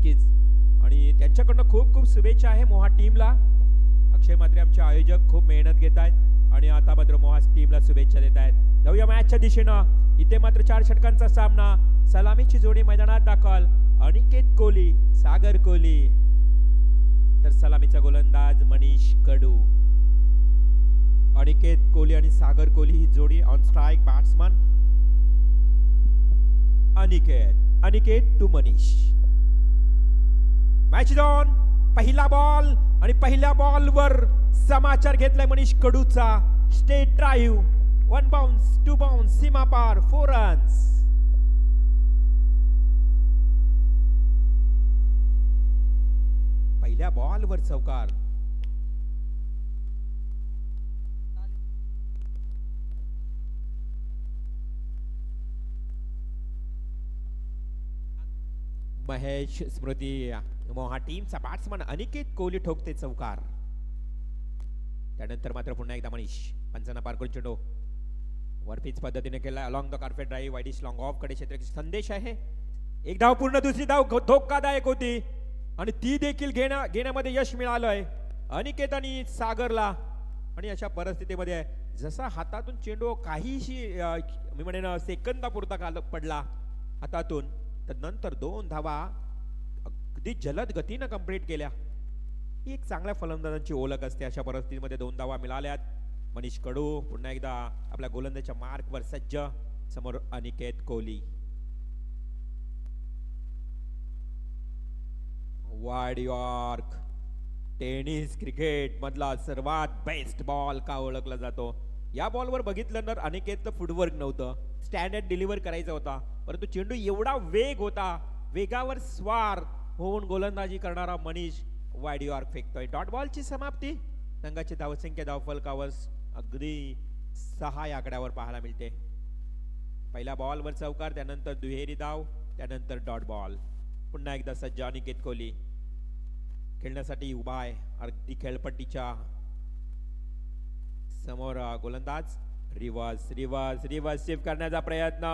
नक्कीच. आणि त्यांच्याकडनं खूप खूप शुभेच्छा आहे मोहा टीमला. अक्षय म्हात्रे आमचे आयोजक खूप मेहनत घेत आहेत आणि आता मात्र मोहा टीमला शुभेच्छा देत आहेत. जाऊया मॅचच्या दिशेनं. इथे मात्र 4 षटकांचा सामना. सलामीची जोडी मैदानात दाखल. अनिकेत कोहली, सागर कोहली, तर सलामीचा गोलंदाज मनीष कडू. अनिकेत कोहली आणि सागर कोहली ही जोडी on strike batsman. Aniket to Manish. Match on. पहिला बॉल आणि पहिल्या बॉलवर समाचार घेतलाय मनीष कडूचा. स्टेट ड्राईव्ह, 1 बाउन्स 2 बाउन्स, सीमा पार, 4 रन्स. पहिल्या बॉलवर चौकार. महेश स्मृती मोहा टीमचा बॅट्समन अनिकेत कोहली ठोकते चौकार. त्यानंतर मात्र पुन्हा एकदा मनीष पंचांना पार करून चेंडू वरपीच पद्धतीने केला. Along the carpet drive, widish long of कडे क्षेत्र संदेश आहे. एक धाव पूर्ण, दुसरी धाव धोकादायक होती आणि ती देखील घेण्यामध्ये यश मिळालंय अनिकेत आणि सागरला. आणि अशा परिस्थितीमध्ये जसा हातातून चेंडू काहीशी मी म्हणेन सेकंदापुरता पडला हातातून, तर नंतर 2 धावा अगदी जलद गतीनं कंप्लीट केल्या. ही एक चांगल्या फलंदाजांची ओळख असते. अशा परिस्थितीमध्ये 2 धावा मिळाल्यात. मनीष कडू पुन्हा एकदा आपल्या गोलंदाजाच्या मार्कवर सज्ज. समोर Aniket Kohli. Wide York tennis cricket मधला सर्वात बेस्ट बॉल का ओळखला जातो. या बॉलवर बघितलं तर अनिकेतचं फुटवर्क नव्हतं, स्टँडर्ड डिलिव्हर करायचा होता, परंतु चेंडू एवढा वेग होता, वेगावर स्वार होऊन गोलंदाजी करणारा मनीष वाईड यॉर्क फेकतोय. डॉट बॉलची समाप्ती. संघाची धावसंख्या धावफलकावर अगदी 6 या आकड्यावर पाहायला मिळते. पहिल्या बॉलवर चौकार, त्यानंतर दुहेरी धाव, त्यानंतर डॉट बॉल. पुन्हा एकदा सज्ज अनिकेत कोहली खेळण्यासाठी उभा आहे. अगदी खेळपट्टीच्या समोर गोलंदाज. रिव्हर्स शिफ्ट करण्याचा प्रयत्न.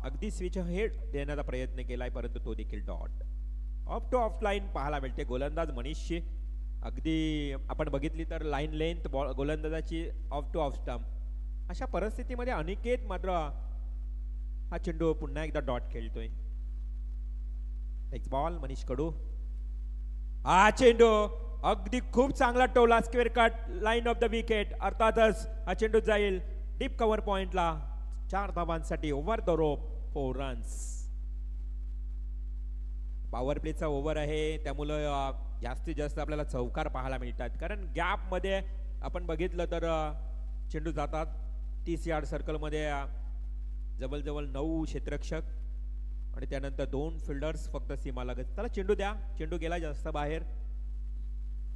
अगदी स्विच हेड देण्याचा प्रयत्न केलाय, परंतु तो देखील dot. Off to off line पाहायला मिळते. गोलंदाज मनीषची अगदी आपण बघितली तर लाईन लेंथ गोलंदाजाची ऑफ टू ऑफ स्टंप. अशा परिस्थितीमध्ये अनिकेत मात्र हा चेंडू पुन्हा एकदा डॉट खेळतोय. Next ball Manish Kadu. हा चेंडू अगदी खूप चांगला टोला. Square cut line off the wicket. अर्थातच हा चेंडू जाईल डीप कव्हर पॉइंटला. 4 धावांसाठी over the rope, 4 runs. Power प्लेचा ओव्हर आहे, त्यामुळं जास्तीत जास्त आपल्याला चौकार पाहायला मिळतात. कारण गॅप मध्ये आपण बघितलं तर चेंडू जातात 30 यार्ड सर्कलमध्ये. जवळजवळ 9 क्षेत्ररक्षक आणि त्यानंतर 2 फिल्डर्स फक्त सीमा लागत. त्याला चेंडू द्या. चेंडू गेला जास्त बाहेर.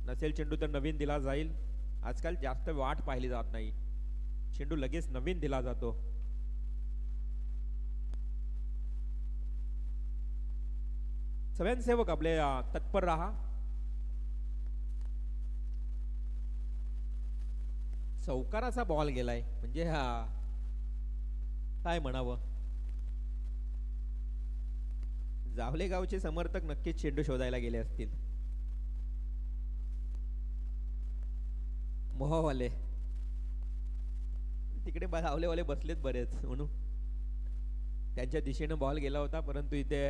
नसेल चेंडू तर नवीन दिला जाईल. आजकाल जास्त वाट पाहिली जात नाही, चेंडू लगेच नवीन दिला जातो. स्वयंसेवक आपले तत्पर राहा. चौकाराचा बॉल गेलाय म्हणजे काय म्हणावं. जावले गावचे समर्थक नक्कीच चेंडू शोधायला गेले असतील. मोहवाले तिकडे जावलेवाले बसलेत बरेच, म्हणून त्यांच्या दिशेने बॉल गेला होता. परंतु इथे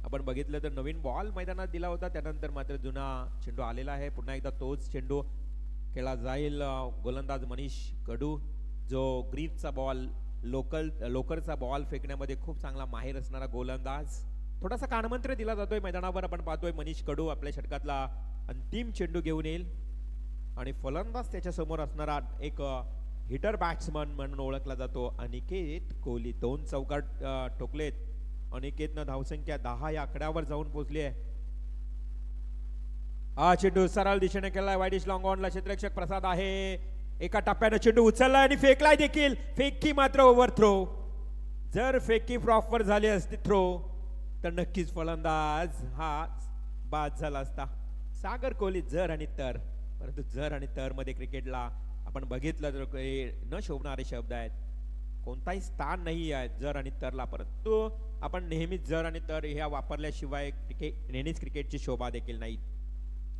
आपण बघितलं तर नवीन बॉल मैदानात दिला होता, त्यानंतर मात्र जुना चेंडू आलेला आहे. पुन्हा एकदा तोच चेंडू खेळला जाईल. गोलंदाज मनीष कडू जो ग्रीपचा बॉल लोकरचा बॉल फेकण्यामध्ये खूप चांगला माहिर असणारा गोलंदाज. थोडासा कानमंत्र दिला जातोय मैदानावर. आपण पाहतोय मनीष कडू आपल्या षटकातला अंतिम चेंडू घेऊन येईल आणि फलंदाज त्याच्या समोर असणारा एक हिटर बॅट्समन म्हणून ओळखला जातो अनिकेत कोहली. 2 चौकार ठोकलेत. अनिकेतनं धावसंख्या 10 या आकड्यावर जाऊन पोहोचली आहे. हा चेंडू सरळ दिशेने केलाय. वाईडिश लॉंग ऑनला क्षेत्ररक्षक प्रसाद आहे. एका टप्प्यानं चेंडू उचललाय आणि फेकलाय देखील. फेकी मात्र ओव्हर थ्रो. जर फेकी प्रॉपर झाली असती थ्रो तर नक्कीच फलंदाज हा बाद झाला असता. सागर कोहली जर आणि तर, परंतु जर आणि तर मध्ये क्रिकेटला आपण बघितलं तर न शोभणारे शब्द आहेत. कोणताही स्थान नाही आहे जर आणि तरला, परंतु आपण नेहमीच जर आणि तर ह्या वापरल्याशिवाय नेहमीच क्रिकेटची शोभा देखील नाही.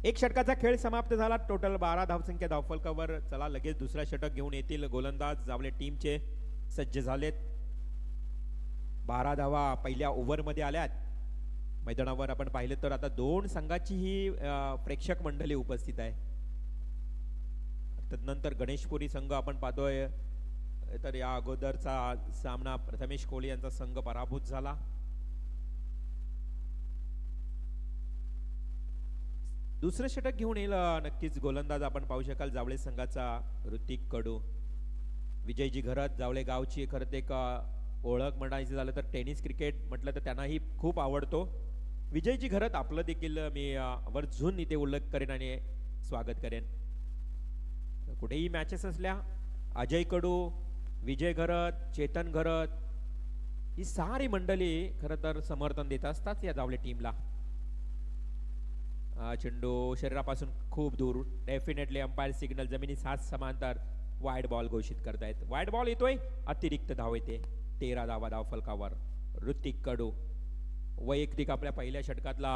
एक षटकाचा खेळ समाप्त झाला. टोटल 12 धावसंख्या धावफलकावर. चला लगेच दुसरा षटक घेऊन येतील गोलंदाज. जावले टीमचे सज्ज झालेत. 12 धावा पहिल्या ओव्हरमध्ये आल्यात. मैदानावर आपण पाहिलं तर आता दोन संघाची ही प्रेक्षक मंडळी उपस्थित आहे. तदनंतर गणेशपुरी संघ आपण पाहतोय, तर या अगोदरचा सामना प्रथमेश कोहली यांचा संघ पराभूत झाला. दुसरं षटक घेऊन येईल नक्कीच गोलंदाज आपण पाहू शकाल जावळे संघाचा ऋतिक कडू. विजयजी घरत जावळे गावची खरं एक ओळख म्हणायचं झालं तर टेनिस क्रिकेट म्हटलं तर त्यांनाही खूप आवडतो. विजयजी घरत आपलं देखील मी आवर्जून इथे उल्लेख करेन आणि स्वागत करेन. कुठेही मॅचेस असल्या अजय कडू, विजय घरत, चेतन घरत ही सारी मंडळी खरं तर समर्थन देत असतात या जावळे टीमला. चेंडू शरीरापासून खूप दूर. डेफिनेटली अंपायर सिग्नल जमिनी 7 समांतर वाईड बॉल घोषित करतायत. वाईड बॉल येतोय, अतिरिक्त धाव येते. 13 धावा धाव फलकावर. ऋतिक कडू वैयक्तिक आपल्या पहिल्या षटकातला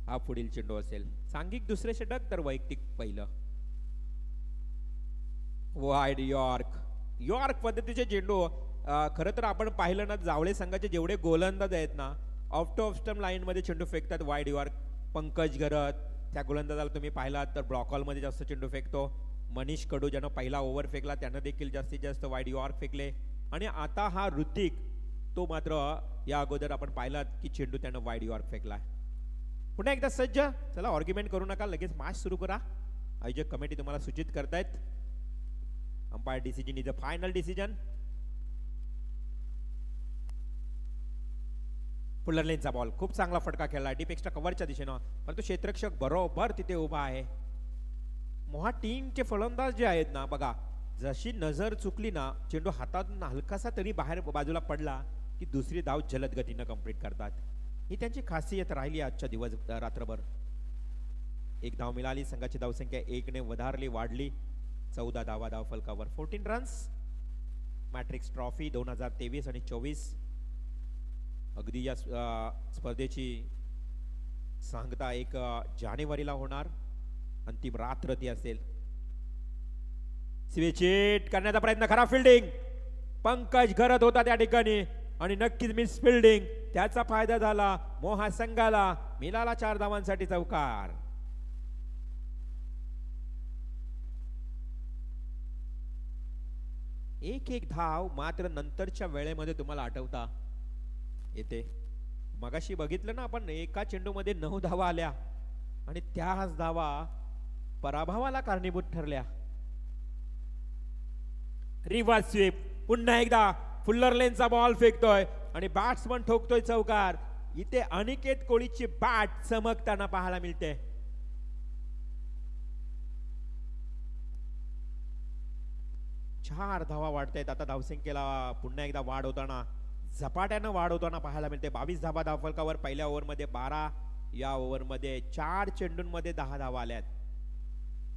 हा पुढील चेंडू असेल. सांघिक दुसरे षटक तर वैयक्तिक पहिलं. वाईड यॉर्क पद्धतीचे चेंडू. खरं तर आपण पाहिलं ना जावळे संघाचे जेवढे गोलंदाज आहेत ना of to off stump line मध्ये चेंडू फेकतात वाईड यॉर्क. पंकज घरत त्या गोलंदाजाला तुम्ही पाहिलात तर ब्लॉकॉल मध्ये जास्त चेंडू फेकतो. मनीष कडू ज्यानं पहिला ओव्हर फेकला त्यानं देखील जास्तीत जास्त वाईड यॉर्क फेकले. आणि आता हा ऋतिक तो मात्र या अगोदर आपण पाहिलात की चेंडू त्यानं वाईड यॉर्क फेकला. पुन्हा एकदा सज्ज. चला आर्ग्युमेंट करू नका, लगेच मॅच सुरू करा. आयोजक कमिटी तुम्हाला सूचित करतायत. Umpire decision is a final decision. Fuller लेनचा बॉल खूप चांगला फटका खेळला डीप एक्स्ट्रा कव्हरच्या दिशेनं, परंतु क्षेत्ररक्षक बरोबर तिथे उभा आहे. मोहा टीमचे फलंदाज जे आहेत ना बघा, जशी नजर चुकली ना चेंडू हातातून हलकासा तरी बाहेर बाजूला पडला की दुसरी धाव जलद गतीनं कंप्लीट करतात. ही त्यांची खासियत राहिली आजच्या दिवस रात्रभर. एक धाव मिळाली. संघाची धावसंख्या 1 ने वाढली. 14 धावा धाव फलकावर. 14 रन्स. मॅट्रिक्स ट्रॉफी 2023 आणि 24. अगदी या स्पर्धेची सांगता 1 जानेवारीला होणार. अंतिम रात्र ती असेल. स्विच करण्याचा प्रयत्न, खरा फिल्डिंग. पंकज घरत होता त्या ठिकाणी आणि नक्कीच मिस फिल्डिंग. त्याचा फायदा झाला मोहा संघाला. मिळाला 4 धावांसाठी चौकार. एक धाव मात्र नंतरच्या वेळेमध्ये तुम्हाला आठवता येते. मगाशी बघितलं ना आपण एका चेंडूमध्ये 9 धावा आल्या आणि त्याच धावा पराभवाला कारणीभूत ठरल्या. Reverse sweep. पुन्हा एकदा फुल्लर लेनचा बॉल फेकतोय आणि बॅट्समन ठोकतोय चौकार. इथे अनिकेत कोळीची बॅट चमकताना पाहायला मिळते. चार धावा वाढतायत. आता धावसंख्येला पुन्हा एकदा वाढ होताना झपाट्यानं वाढ होताना पाहायला मिळते. 22 धावा धावफलकावर. पहिल्या ओव्हरमध्ये 12. या ओव्हरमध्ये 4 चेंडूंमध्ये 10 धावा आल्यात.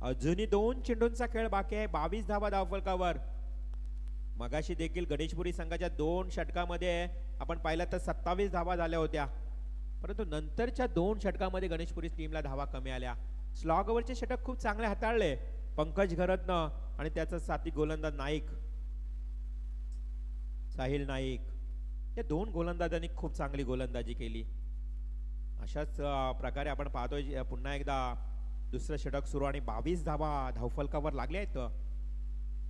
अजूनही 2 चेंडूंचा खेळ बाकी आहे. 22 धावा धावफलकावर. मगाशी देखील गणेशपुरी संघाच्या 2 षटकामध्ये आपण पाहिलं तर 27 धावा झाल्या होत्या, परंतु नंतरच्या 2 षटकामध्ये गणेशपुरी टीमला धावा कमी आल्या. स्लॉगवरचे षटक खूप चांगले हाताळले पंकज घरतनं आणि त्याचा साथी गोलंदाज नाईक, साहिल नाईक. या 2 गोलंदाजांनी खूप चांगली गोलंदाजी केली. अशाच प्रकारे आपण पाहतोय पुन्हा एकदा दुसरं षटक सुरू आणि 22 धावा धावफलकावर लागले आहेत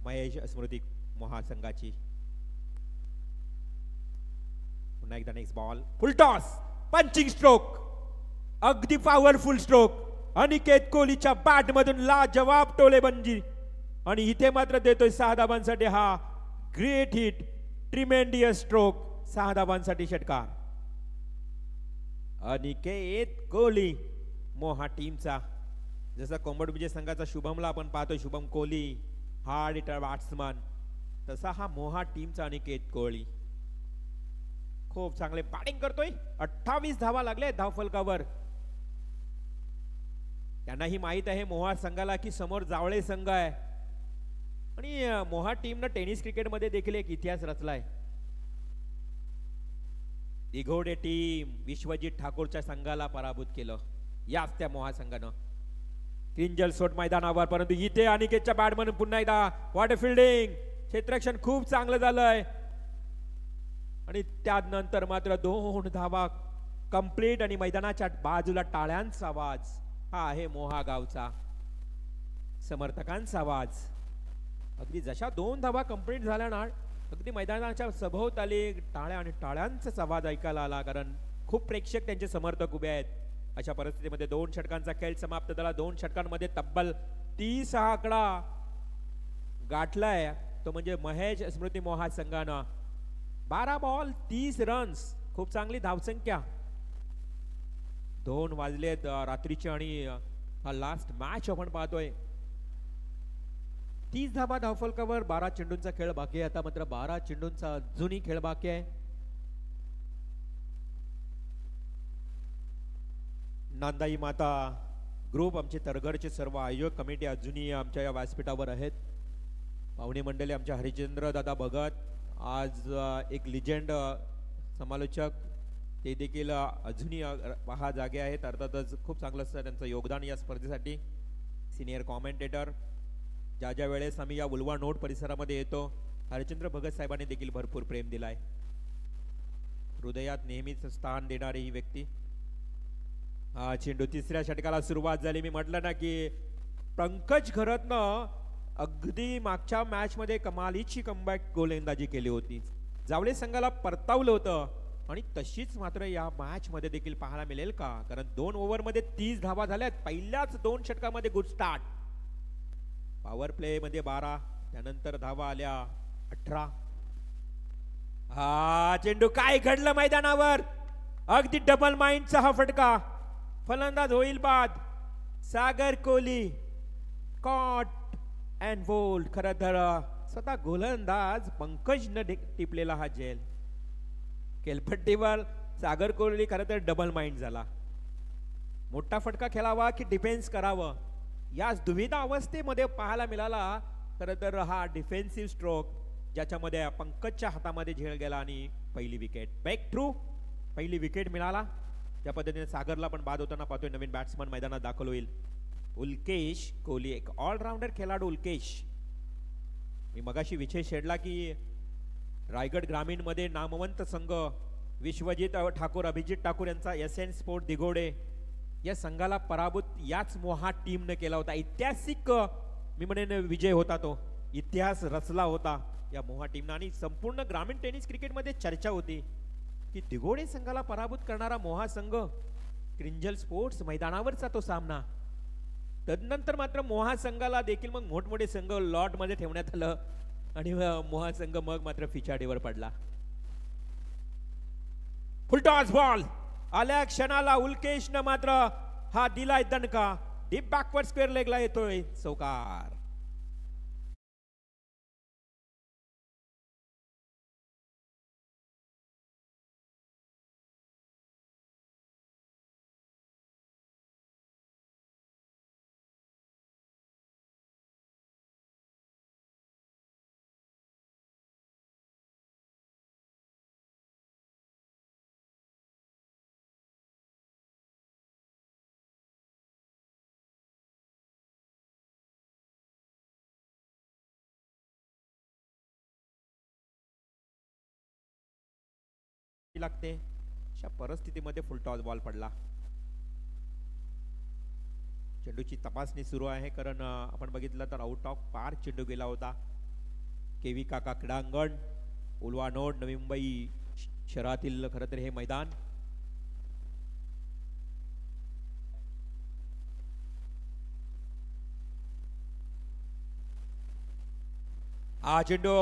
महेश स्मृती महासंघाची. पुन्हा एकदा नेक्स्ट बॉल. फुल टॉस. Punching stroke. अगदी पॉवरफुल स्ट्रोक. अनिकेत कोहलीच्या बॅट मधून लाजवाब टोलेबंदी आणि इथे मात्र देतोय 6 धावांसाठी हा ग्रेट हिट. Tremendous stroke. 6 धावांसाठी षटकार. अनिकेत कोहली मोहा टीमचा. जसा कोंबड विजय संघाचा शुभमला आपण पाहतोय Shubham Kohli hard hitter batsman, तसा हा मोहा टीमचा अनिकेत कोहली खूप चांगले बॅटिंग करतोय. 28 धावा लागले धावफलकावर. त्यांनाही माहित आहे मोहा संघाला की समोर जावळे संघ आहे आणि मोहा टीमनं टेनिस क्रिकेटमध्ये देखील एक इतिहास रचलाय. दिघोडे टीम विश्वजित ठाकूरच्या संघाला पराभूत केलं याच त्या मोहा संघानं क्रिंजल सोट मैदानावर. परंतु इथे अनिकेतच्या बॅटमन पुन्हा एकदा वॉटर फिल्डिंग क्षेत्ररक्षण खूप चांगलं झालंय आणि त्यानंतर मात्र 2 धावा कंप्लीट आणि मैदानाच्या बाजूला टाळ्यांचा आवाज. हा आहे मोहा गावचा समर्थकांचा आवाज. अगदी जशा 2 धावा कंप्लीट झाल्या ना अगदी मैदानाच्या सभोवताली टाळ्या आणि टाळ्यांचाच आवाज ऐकायला आला कारण खूप प्रेक्षक त्यांचे समर्थक उभे आहेत. अशा परिस्थितीमध्ये 2 षटकांचा खेळ समाप्त झाला. 2 षटकांमध्ये तब्बल 30 हा आकडा गाठलाय तो म्हणजे महेश स्मृती मोहा संघानं. 12 बॉल 30 रन्स खूप चांगली धावसंख्या. 2 वाजलेत रात्रीचे आणि हा लास्ट मॅच आपण पाहतोय. 30 धाबा धावफलकावर 12 चेंडूंचा खेळ बाकी आहे. आता मात्र 12 चेंडूंचा अजूनही खेळ बाकी आहे. नांदाई माता ग्रुप आमचे तरघरचे सर्व आयोजक कमिटी अजूनही आमच्या या व्यासपीठावर आहेत. पाहुणे मंडळी आमच्या हरिचंद्र दादा भगत आज एक लिजेंड समालोचक ते देखील अजूनही पहा जागे आहेत. अर्थातच खूप चांगलं असतं त्यांचं योगदान या स्पर्धेसाठी. सिनियर कॉमेंटेटर ज्या ज्या वेळेस आम्ही या उलवा नोट परिसरामध्ये येतो हरिचंद्र भगत साहेबांनी देखील भरपूर प्रेम दिलाय. हृदयात नेहमीच स्थान देणारी ही व्यक्ती. हा चेंडू 3ऱ्या षटकाला सुरुवात झाली. मी म्हटलं ना की पंकज घरतनं अगदी मागच्या मॅच मध्ये कमालीची कमबॅक गोलंदाजी केली होती. जावळे संघाला परतावलं होतं आणि तशीच मात्र या मॅच मध्ये देखील पाहायला मिळेल का कारण 2 ओव्हरमध्ये 30 धावा झाल्यात. पहिल्याच 2 षटकामध्ये गुड स्टार्ट. पॉवर प्ले मध्ये 12 त्यानंतर धावा आल्या 18. हा चेंडू काय घडलं मैदानावर अगदी डबल माइंडचा हा फटका. फलंदाज होईल बाद. सागर कोहली कॉट अँड बोल्ड. खरं तर स्वतः गोलंदाज पंकजनं टिपलेला हा झेल. खेळपट्टीवर सागर कोहली खरं तर डबल माइंड झाला. मोठा फटका खेळावा की डिफेन्स करावं याच दुविधा अवस्थेमध्ये पाहायला मिळाला. खरं तर हा डिफेन्सिव्ह स्ट्रोक ज्याच्यामध्ये पंकजच्या हातामध्ये झेल गेला आणि पहिली विकेट ब्रेक थ्रू पहिली विकेट मिळाला. त्या पद्धतीने सागरला पण बाद होताना पाहतोय. नवीन बॅट्समन मैदानात दाखल होईल उल्केश कोहली. एक ऑलराऊंडर खेळाडू उल्केश. मी मगाशी विषय छेडला की रायगड ग्रामीण मध्ये नामवंत संघ विश्वजित ठाकूर अभिजित ठाकूर यांचा SN स्पोर्ट दिघोडे या संघाला पराभूत याच मोहा टीमने केला होता. ऐतिहासिक मी म्हणेन विजय होता तो. इतिहास रचला होता या मोहा टीमने आणि संपूर्ण ग्रामीण टेनिस क्रिकेटमध्ये चर्चा होती की दिघोडे संघाला पराभूत करणारा मोहा संघ क्रिंजल स्पोर्ट्स मैदानावरचा तो सामना. तदनंतर मात्र मोहा संघाला देखील मग मोठमोठे संघ लॉट मध्ये ठेवण्यात आलं आणि मोहा संघ मग मात्र फिचाडीवर पडला. फुलटॉस बॉल आल्या क्षणाला उल्केशनं मात्र हा दिलाय दणका. डीप बॅकवर्ड स्क्वेअर लेगला येतोय चौकार. लागते अशा परिस्थितीमध्ये फुलटॉस बॉल पडला. चेंडूची तपासणी सुरू आहे कारण आपण बघितलं तर आउट ऑफ पार चेंडू गेला होता. केवी काका क्रीडांगण उलवा नोड नवी मुंबई शहरातील खरं तर हे मैदान. हा चेंडू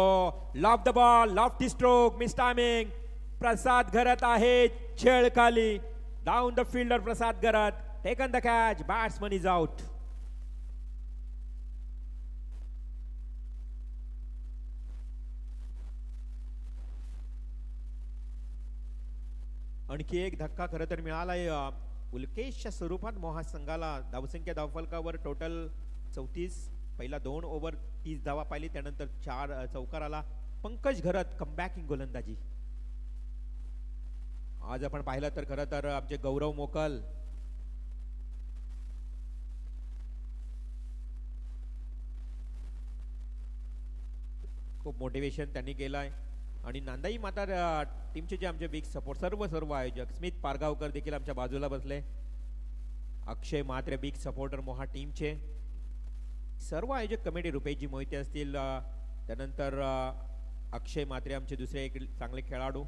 loft the ball lofty stroke miss timing. Prasad Gharat आहे छेळ खाली. Down the fielder Prasad Gharat. Taken the catch. Batsman is out. आणखी एक धक्का खरं तर मिळालाय उल्केशच्या स्वरूपात मोहा संघाला. धावसंख्या धावफलकावर टोटल 34. पहिला 2 ओव्हर 30 धावा पाहिली, त्यानंतर 4 चौकार आला. पंकज घरत कमबॅकिंग गोलंदाजी. आज आपण पाहिलं तर खरं तर आमचे गौरव मोकल खूप मोटिवेशन त्यांनी केलंय. आणि नांदाई माता टीमचे जे आमचे बिग सपोर्ट सर्व आयोजक स्मित पारगावकर देखील आमच्या बाजूला बसले. अक्षय म्हात्रे बिग सपोर्टर मोहा टीमचे सर्व आयोजक कमिटी, रुपेशजी मोहिते असतील, त्यानंतर अक्षय म्हात्रे आमचे दुसरे एक चांगले खेळाडू.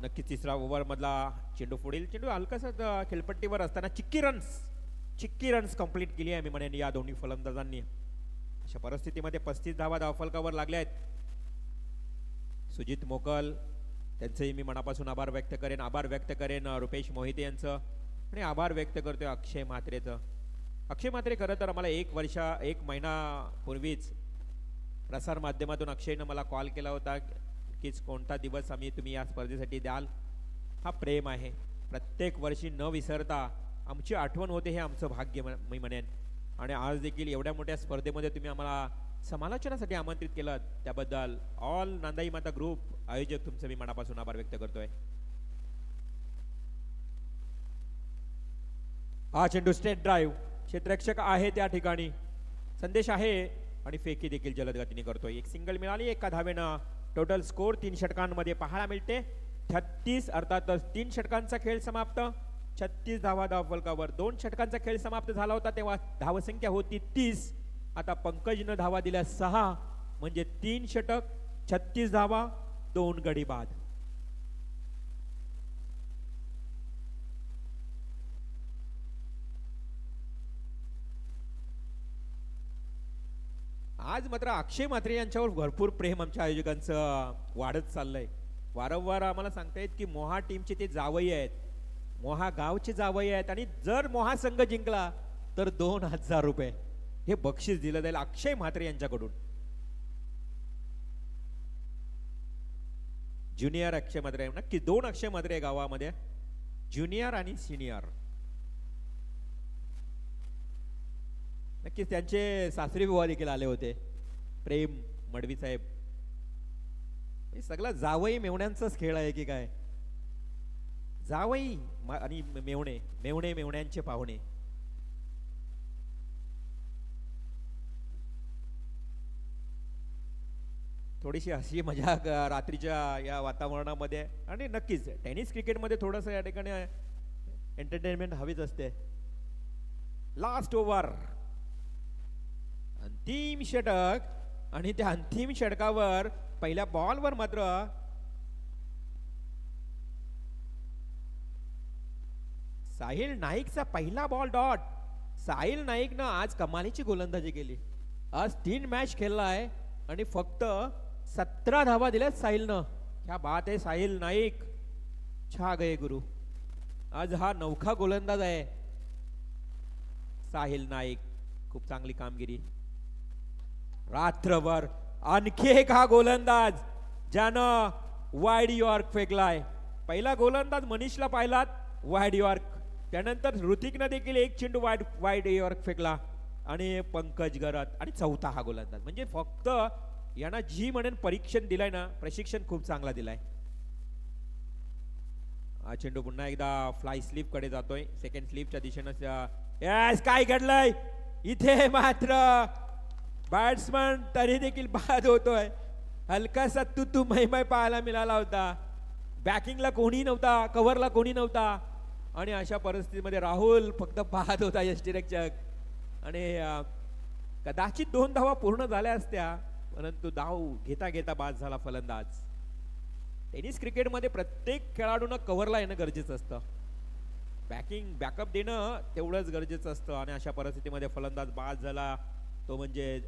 नक्कीच तिसरा ओव्हर मधला चेंडू पुढील चेंडू हलकासा खेळपट्टीवर असताना चिक्की रन्स कंप्लीट केली आहे मी म्हणेन या दोन्ही फलंदाजांनी. अशा परिस्थितीमध्ये 35 धावा धावफलकावर लागल्या आहेत. सुजित मोकल त्यांचेही मी मनापासून आभार व्यक्त करेन रुपेश मोहिते यांचं, आणि आभार व्यक्त करतोय अक्षय म्हात्रेचं. अक्षय म्हात्रे खरं तर आम्हाला 1 महिना पूर्वीच प्रसार माध्यमातून अक्षयनं मला कॉल केला होता की कोणता दिवस तुम्ही या स्पर्धेसाठी द्याल. हा प्रेम आहे. प्रत्येक वर्षी न विसरता आमची आठवण होते, हे आमचं भाग्य मी म्हणेन. आणि आज देखील एवढ्या मोठ्या स्पर्धेमध्ये तुम्ही आम्हाला समालोचनासाठी आमंत्रित केलं, त्याबद्दल ऑल नांदाई माता ग्रुप आयोजक तुमचं मी मनापासून आभार व्यक्त करतोय. हा चेंडू स्ट्रेट ड्राईव्ह, क्षेत्ररक्षक आहे त्या ठिकाणी, संदेश आहे आणि फेकी देखील जलद गतीने करतोय. एक सिंगल मिळाली, एका धावेनं टोटल स्कोर 3 षटकांमध्ये पाहायला मिळते. 36 अर्थातच 3 षटकांचा खेळ समाप्त. 36 धावा धावफलकावर. 2 षटकांचा खेळ समाप्त झाला होता तेव्हा धावसंख्या होती 30. आता पंकजनं धावा दिल्या 6, म्हणजे 3 षटक 36 धावा 2 गडी बाद. आज मात्र अक्षय म्हात्रे यांच्यावर भरपूर प्रेम आमच्या आयोजकांचं वाढत चाललंय. वारंवार आम्हाला सांगतायत की मोहा टीमचे ते जावई आहेत, मोहा गावचे जावई आहेत, आणि जर मोहा संघ जिंकला तर 2000 रुपये हे बक्षीस दिलं जाईल अक्षय म्हात्रे यांच्याकडून. ज्युनियर अक्षय म्हात्रे, नक्की 2 अक्षय म्हात्रे गावामध्ये, ज्युनियर आणि सिनियर. नक्कीच त्यांचे सासरी विवाह देखील आले होते. प्रेम मडवी साहेब, हे सगळं जावई मेवण्यांचाच खेळ आहे की काय. जावई आणि मेवण्यांचे पाहुणे. थोडीशी हसी मजाक रात्रीच्या या वातावरणामध्ये, आणि नक्कीच टेनिस क्रिकेटमध्ये थोडंसं या ठिकाणी एंटरटेनमेंट हवीच असते. लास्ट ओव्हर, अंतिम षटक, आणि त्या अंतिम षटकावर पहिल्या बॉलवर मात्र साहिल नाईकचा पहिला बॉल डॉट. साहिल नाईकनं आज कमालीची गोलंदाजी केली. आज 3 मॅच खेळलाय आणि फक्त 17 धावा दिल्यात साहिलनं. क्या बात आहे साहिल नाईक, छा गए गुरु. आज हा नवखा गोलंदाज आहे साहिल नाईक, खूप चांगली कामगिरी. रात्रभर आणखी एक हा गोलंदाज ज्यानं वाईड यॉर्क फेकलाय. पहिला गोलंदाज मनीषला पाहिलात, वाईड यॉर्क. त्यानंतर ऋतिकनं देखील एक चेंडू वाईड यॉर्क फेकला, आणि पंकज घरत, आणि चौथा हा गोलंदाज. म्हणजे फक्त यांना जी म्हणून परीक्षण दिलाय ना, प्रशिक्षण खूप चांगला दिलाय. हा चेंडू पुन्हा एकदा फ्लाय स्लीप कडे जातोय, सेकंड स्लीपच्या दिशेनं. यस, काय घडलंय इथे मात्र बॅट्समन तरी देखील बाद होतोय. हलकासा तू मैमै पाहायला मिळाला होता. बॅकिंगला कोणी नव्हता, कव्हरला कोणी नव्हता, आणि अशा परिस्थितीमध्ये राहुल फक्त पाहत होता यष्टिरक्षक. आणि कदाचित 2 धावा पूर्ण झाल्या असत्या, परंतु धाव घेता घेता बाद झाला फलंदाज. टेनिस क्रिकेटमध्ये प्रत्येक खेळाडूंना कव्हरला येणं गरजेचं असतं, बॅकअप देणं तेवढंच गरजेचं असतं. आणि अशा परिस्थितीमध्ये फलंदाज बाद झाला, तो म्हणजे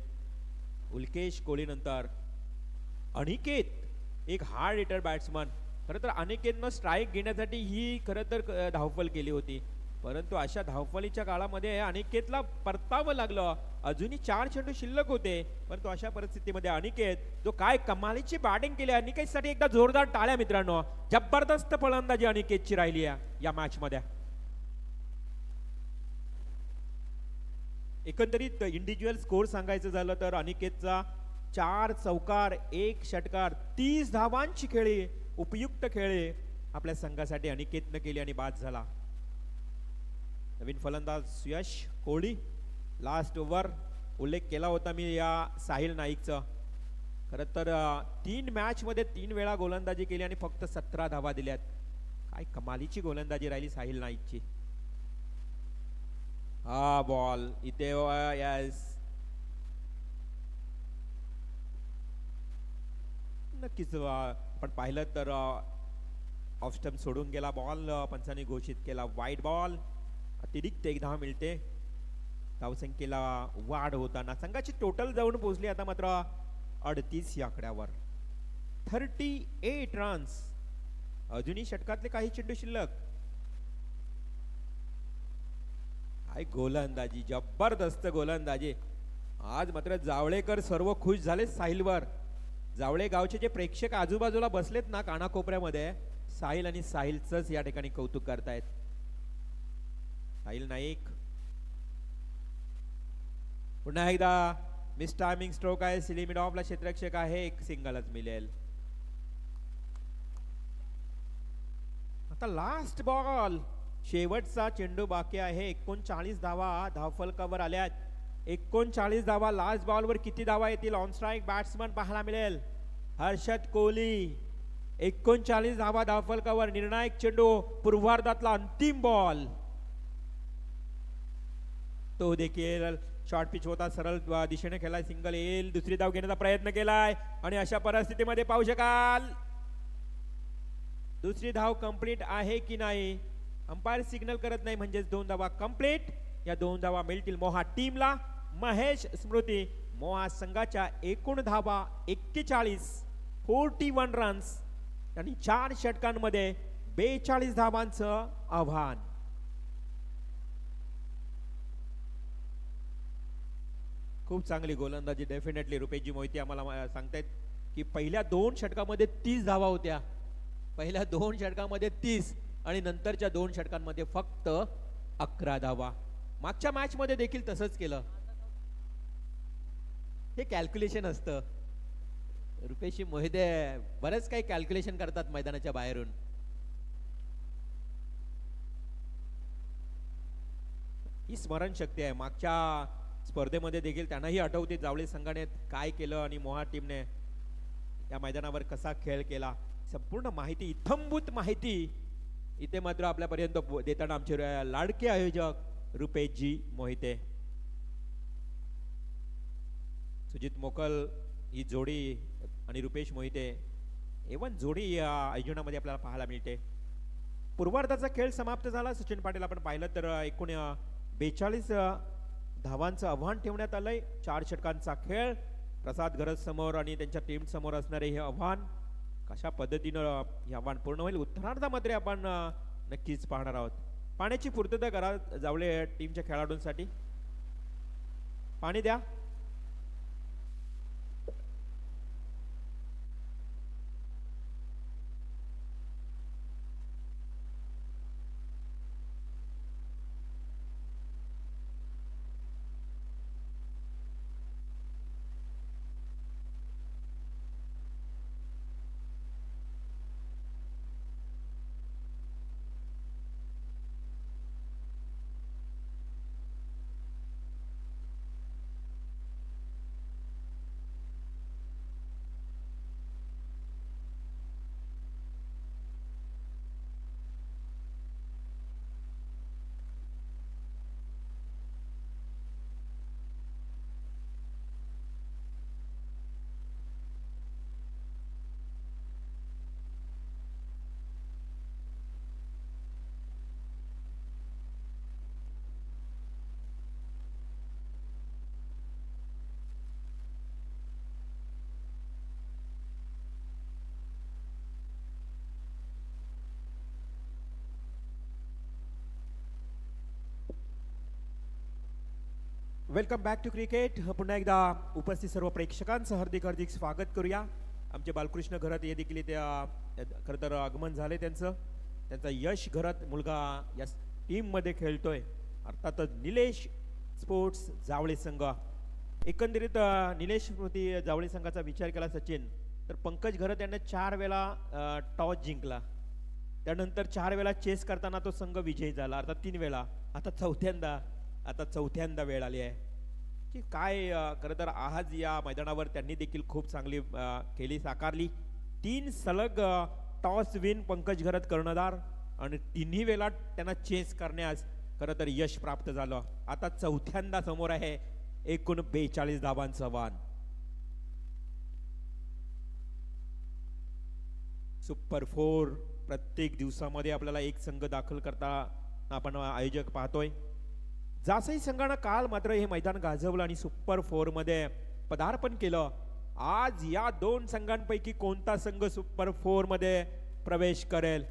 उल्केश कोहलीनंतर अनिकेत, एक हार्ड हिटर बॅट्समन. खरं तर अनिकेतनं स्ट्राईक घेण्यासाठी ही खरं तर धावफल केली होती, परंतु अशा धावफलीच्या काळामध्ये अनिकेतला परतावं लागलं. अजूनही 4 चेंडू शिल्लक होते, परंतु अशा परिस्थितीमध्ये अनिकेत, जो काय कमालीची बॅटिंग केली, अनिकेतसाठी एकदा जोरदार टाळ्या मित्रांनो. जबरदस्त फलंदाजी अनिकेतची राहिली या मॅच मध्ये. एकंदरीत इंडिव्हिज्युअल स्कोर सांगायचं झालं तर अनिकेतचा 4 चौकार 1 षटकार 30 धावांची खेळी, उपयुक्त खेळी आपल्या संघासाठी अनिकेतनं केली आणि बाद झाला. नवीन फलंदाज यश कोहली. लास्ट ओव्हर उल्लेख केला होता मी या साहिल नाईकचा. खरं तर 3 मॅच मध्ये 3 वेळा गोलंदाजी केली आणि फक्त 17 धावा दिल्यात. काय कमालीची गोलंदाजी राहिली साहिल नाईकची. हा बॉल इथे यस नक्कीच आपण पाहिलं तर ऑफ स्टंप सोडून गेला बॉल. पंचांनी घोषित केला वाईड बॉल. अतिरिक्त 1 धाव मिळते. धावसंख्येला वाढ होताना संघाची टोटल जाऊन पोहोचली आता मात्र 38 या आकड्यावर. 38 रन्स. अजूनही षटकातले काही चेंडू शिल्लक. काय गोलंदाजी, जबरदस्त गोलंदाजी. आज मात्र जावळेकर सर्व खुश झाले साहिलवर. जावळे गावचे जे प्रेक्षक आजूबाजूला बसलेत ना कानाकोपऱ्यामध्ये, साहिल आणि साहिलचंच या ठिकाणी कौतुक करतायत. साहिल नाईक पुन्हा एकदा मिस टायमिंग स्ट्रोक आहे. सिली मिड ऑफला क्षेत्ररक्षक आहे. 1 सिंगलच मिळेल. आता लास्ट बॉल, शेवटचा चेंडू बाकी आहे. 39 धावा धावफलकावर आल्यात. 39 धावा. लास्ट बॉलवर किती धावा येतील ऑन स्ट्राईक बॅट्समन पाहायला मिळेल. हर्षद कोहली 39 धावा धावफलकावर. निर्णायक चेंडू, पूर्वार्धातला अंतिम बॉल तो देखील शॉर्ट पिच होता. सरळ दिशेने खेळलाय. सिंगल येईल. दुसरी धाव घेण्याचा प्रयत्न केलाय आणि अशा परिस्थितीमध्ये पाहू शकाल दुसरी धाव कंप्लीट आहे की नाही. अंपायर सिग्नल करत नाही म्हणजेच 2 धावा कंप्लीट. या 2 धावा मिळतील मोहा टीमला. महेश स्मृती मोहा संघाच्या एकूण धावा 41 रन्स आणि 4 षटकांमध्ये 42 धावांचं आव्हान. खूप चांगली गोलंदाजी डेफिनेटली. रुपेशजी मोहिते आम्हाला सांगतायत की पहिल्या 2 षटकामध्ये 30 धावा होत्या. पहिल्या 2 षटकामध्ये 30 आणि नंतरच्या 2 षटकांमध्ये फक्त 11 धावा. मागच्या मॅच मध्ये देखील तसंच केलं. हे कॅल्क्युलेशन असतं. रुपेशजी मोहिते बरेच काही कॅल्क्युलेशन करतात मैदानाच्या बाहेरून. ही स्मरणशक्ती आहे. मागच्या स्पर्धेमध्ये देखील त्यांनाही आठवते जावळे संघाने काय केलं आणि मोहा टीमने या मैदानावर कसा खेळ केला. संपूर्ण माहिती, इत्थंभूत माहिती इथे मात्र आपल्यापर्यंत देताना आमचे लाडके आयोजक रुपेशजी मोहिते. सुजित मोकल ही जोडी आणि रुपेश मोहिते एवन जोडी या आयोजनामध्ये आपल्याला पाहायला मिळते. पूर्वार्धाचा खेळ समाप्त झाला. सचिन पाटील आपण पाहिलं तर एकूण 42 धावांचं आव्हान ठेवण्यात आलंय. 4 षटकांचा खेळ. प्रसाद गरज समोर आणि त्यांच्या टीम समोर असणारे हे आव्हान कशा पद्धतीनं हे आव्हान पूर्ण होईल उत्तरार्धामध्ये आपण नक्कीच पाहणार आहोत. पाण्याची पूर्तता करा जावळे टीमच्या खेळाडूंसाठी. पाणी द्या. Welcome back to cricket. पुन्हा एकदा उपस्थित सर्व प्रेक्षकांचं हार्दिक हार्दिक स्वागत करूया. आमचे बालकृष्ण घरात हे देखील इथे खरं तर आगमन झाले त्यांचा यश घरात मुलगा या टीममध्ये खेळतोय. अर्थातच निलेश स्पोर्ट्स जावळी संघ. एकंदरीत निलेश स्मृती जावळी संघाचा विचार केला सचिन तर पंकज घरत यांनी 4 वेळा टॉस जिंकला, त्यानंतर 4 वेळा चेस करताना तो संघ विजयी झाला, अर्थात 3 वेळा. आता चौथ्यांदा वेळ आली आहे की काय खरं तर आज या मैदानावर त्यांनी देखील खूप चांगली खेळी साकारली. 3 सलग टॉस विन पंकज घरत कर्णधार आणि 3ही वेळा त्यांना चेस करण्यास खरं तर यश प्राप्त झालं. आता चौथ्यांदा समोर आहे एकूण 42 धावांचं आव्हान. सुपर 4 प्रत्येक दिवसामध्ये आपल्याला एक संघ दाखल करता आपण आयोजक पाहतोय. जासई संघानं काल मात्र हे मैदान गाजवलं आणि सुपर 4 मध्ये पदार्पण केलं. आज या 2 संघांपैकी कोणता संघ सुपर 4 मध्ये प्रवेश करेल,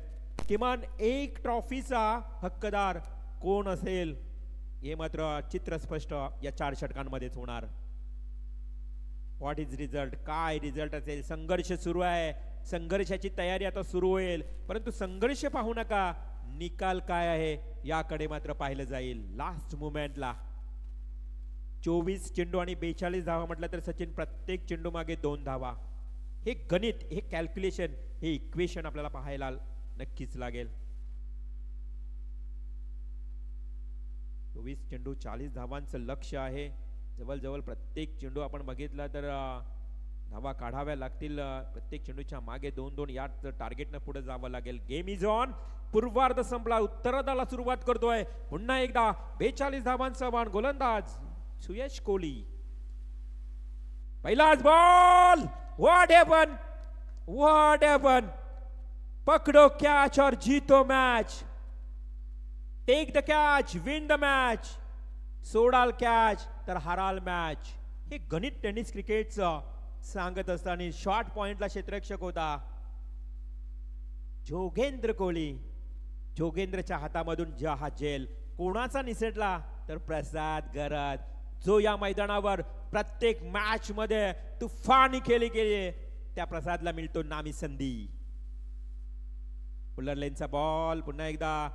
किमान एक ट्रॉफीचा हक्कदार कोण असेल हे मात्र चित्र स्पष्ट या 4 षटकांमध्येच होणार. व्हॉट इज रिझल्ट, काय रिझल्ट असेल. संघर्ष सुरू आहे, संघर्षाची तयारी आता सुरू होईल, परंतु संघर्ष पाहू नका, निकाल काय आहे याकडे मात्र पाहिलं जाईल. लास्ट मुमेंटला 24 चेंडू आणि 42 धावा म्हटलं तर सचिन प्रत्येक चेंडू मागे 2 धावा. हे गणित, हे कॅल्क्युलेशन, हे इक्वेशन आपल्याला पाहायला नक्कीच लागेल. 24 चेंडू 40 धावांचं लक्ष आहे. जवळजवळ प्रत्येक चेंडू आपण बघितला तर धावा काढाव्या लागतील. प्रत्येक चेंडूच्या मागे 2-2 या टार्गेटनं पुढे जावं लागेल. Game is on. पूर्वार्ध संपला, उत्तरार्धाला सुरुवात करतोय. पुन्हा एकदा 42 धावांचं आव्हान. गोलंदाज सुयश कोहली. पहिलाच बॉल. What happen. पकड़ो कैच और जीतो match. Take the catch, win the match. सोडाल कैच तर हाराल मॅच. हे गणित टेनिस क्रिकेटचं सांगत असताना शॉर्ट पॉइंटला क्षेत्ररक्षक होता जोगेंद्र कोहली. जोगेंद्रच्या हातामधून हा जेल कोणाचा निसटला तर प्रसाद गरत, जो या मैदानावर प्रत्येक मॅच मध्ये तुफानी खेळी केली, त्या प्रसादला मिळतो नामी संधी. पुलर लेनचा बॉल. पुन्हा एकदा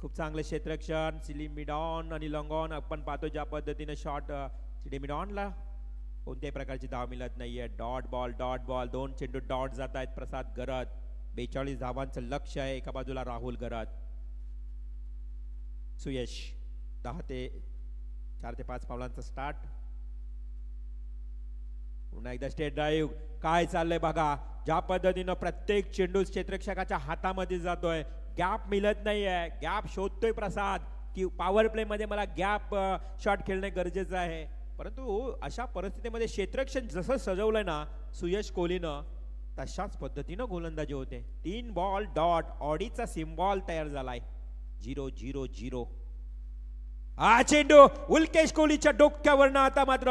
खूप चांगले क्षेत्ररक्षण. सिली मिडॉन आणि लॉंगॉन आपण पाहतो ज्या पद्धतीने शॉट. सिली मिडॉनला कोणत्याही प्रकारची धाव मिळत नाहीये. डॉट बॉल 2 चेंडू डॉट जात आहेत. प्रसाद गरत 42 धावांचं लक्ष आहे. एका बाजूला राहुल गरत. सुयश 4 ते 5 पावलांचा स्टार्ट. पुन्हा एकदा स्टेट ड्राईव्ह. काय चाललंय बघा, ज्या पद्धतीनं प्रत्येक चेंडू क्षेत्ररक्षकाच्या हातामध्ये जातोय. गॅप मिळत नाहीये. गॅप शोधतोय प्रसाद की पॉवर प्ले मध्ये मला गॅप शॉट खेळणे गरजेचं आहे, परंतु अशा परिस्थितीमध्ये क्षेत्ररक्षण जसं सजवलंय ना सुयश कोहलीनं, तशाच पद्धतीनं गोलंदाजी होते. 3 बॉल डॉट. ऑडीचा सिम्बॉल तयार झालाय. 0-0-0. हा चेंडू उल्केश कोहलीच्या डोक्यावरनं. आता मात्र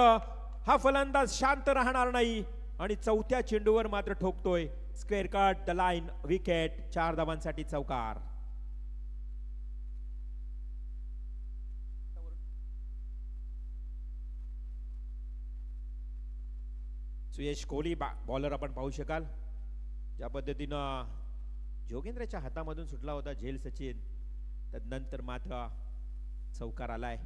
हा फलंदाज शांत राहणार नाही आणि चौथ्या चेंडूवर मात्र ठोकतोय. Square cut, the line, wicket. 4 धावांसाठी चौकार. सुयश कोहली बॉलर आपण पाहू शकाल ज्या पद्धतीनं जोगेंद्रच्या हातामधून सुटला होता झेल सचिन, तदनंतर मात्र चौकार आलाय.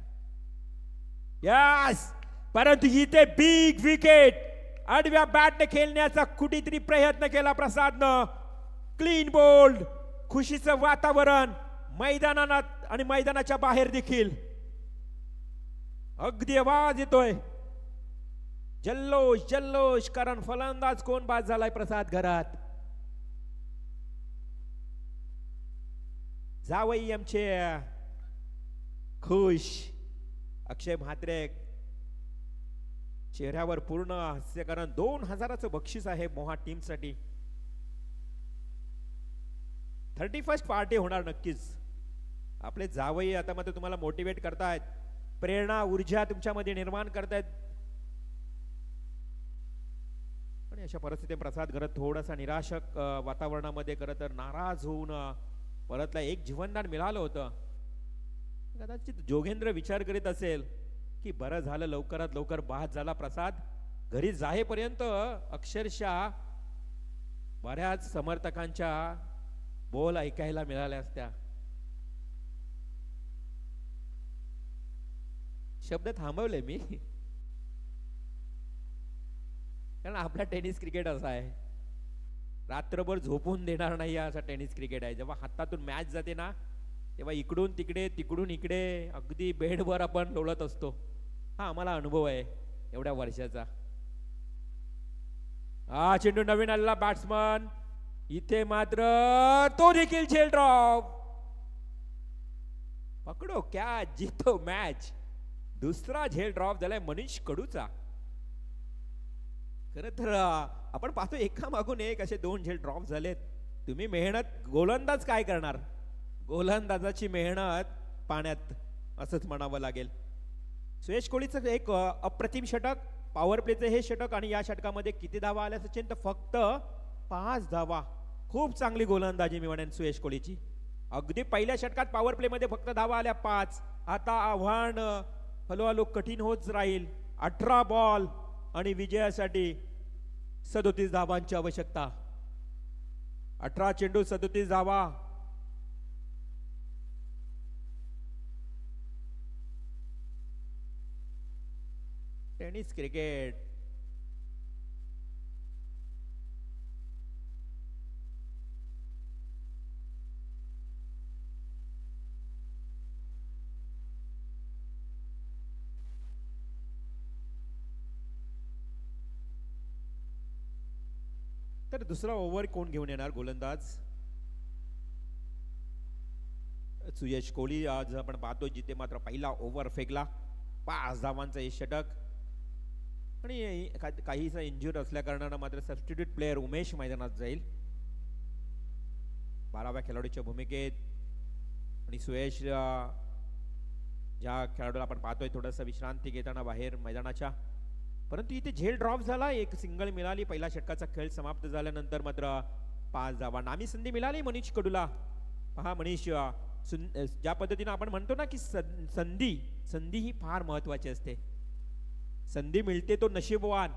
यस, परंतु इथे बिग विकेट. आडव्या बॅटने खेळण्याचा कुठेतरी प्रयत्न केला प्रसादनं. Clean bowled. खुशीचं वातावरण मैदानात आणि मैदानाच्या बाहेर देखील. अगदी आवाज येतोय, जल्लोष जल्लोष, कारण फलंदाज कोण बाद झालाय प्रसाद घरात. जावई आमचे खुश. अक्षय म्हात्रे चेहऱ्यावर पूर्ण हास्य, कारण 2000चं बक्षीस आहे मोहा टीम साठी. 31st पार्टी होणार नक्कीच. आपले जावई आता मात्र तुम्हाला मोटिवेट करतायत, प्रेरणा ऊर्जा तुमच्यामध्ये निर्माण करतायत. आणि अशा परिस्थितीत प्रसाद घरात थोडासा निराशक वातावरणामध्ये खरं तर नाराज होऊन परतला. एक जीवनदान मिळालं होतं. कदाचित जोगेंद्र विचार करीत असेल की बरं झालं लवकरात लवकर बाद झाला प्रसाद. घरी जाईपर्यंत अक्षरशः बऱ्याच समर्थकांच्या बोल ऐकायला मिळाल्या असत्या. शब्द थांबवले मी, कारण आपला टेनिस क्रिकेट असा आहे, रात्रभर झोपून देणार नाही असा टेनिस क्रिकेट आहे. जेव्हा हातातून मॅच जाते ना, तेव्हा इकडून तिकडे तिकडून इकडे अगदी बेडवर आपण लोळत असतो. हा आम्हाला अनुभव आहे एवढ्या वर्षाचा. हा चेंडू नवीन आलेला बॅट्समन, इथे मात्र तो देखील झेल ड्रॉप. पकडो कॅच, जितो मॅच. दुसरा झेल ड्रॉप झालाय मनीष कडूचा. खरं तर आपण पाहतो एका मागून एक असे 2 झेल ड्रॉप झालेत. तुम्ही मेहनत, गोलंदाज काय करणार, गोलंदाजाची मेहनत पाण्यात असंच म्हणावं लागेल. सुयश कोहलीचं एक अप्रतिम षटक, पॉवर प्लेचं हे षटक, आणि या षटकामध्ये किती धावा आल्या सचिन? तर फक्त 5 धावा. खूप चांगली गोलंदाजी मी म्हणेन सुयश कोहलीची. अगदी पहिल्या षटकात पॉवर प्ले मध्ये फक्त धावा आल्या 5. आता आव्हान हळूहळू कठीण होत राहील. 18 बॉल आणि विजयासाठी 37 धावांची आवश्यकता. 18 चेंडू 37 धावा. टेनिस क्रिकेट तर दुसरा ओव्हर कोण घेऊन येणार गोलंदाज? सुयश कोहली. आज आपण पाहतो जिथे मात्र पहिला ओव्हर फेकला, 5 धावांचं हे षटक, आणि काहीसा इंज्युअर असल्या कारणानं मात्र सबस्टिट्यूट प्लेअर उमेश मैदानात जाईल 12व्या खेळाडूच्या भूमिकेत. आणि सुयश ज्या खेळाडूला आपण पाहतोय थोडंसं विश्रांती घेताना बाहेर मैदानाच्या, परंतु इथे झेल ड्रॉप झाला. एक सिंगल मिळाली. पहिला षटकाचा खेळ समाप्त झाल्यानंतर मात्र 5 धावा. नामी संधी मिळाली मनीष कडूला. पहा मनीष, ज्या पद्धतीने आपण म्हणतो ना की संधी ही फार महत्वाची असते. संधी मिळते तो नशीबवान,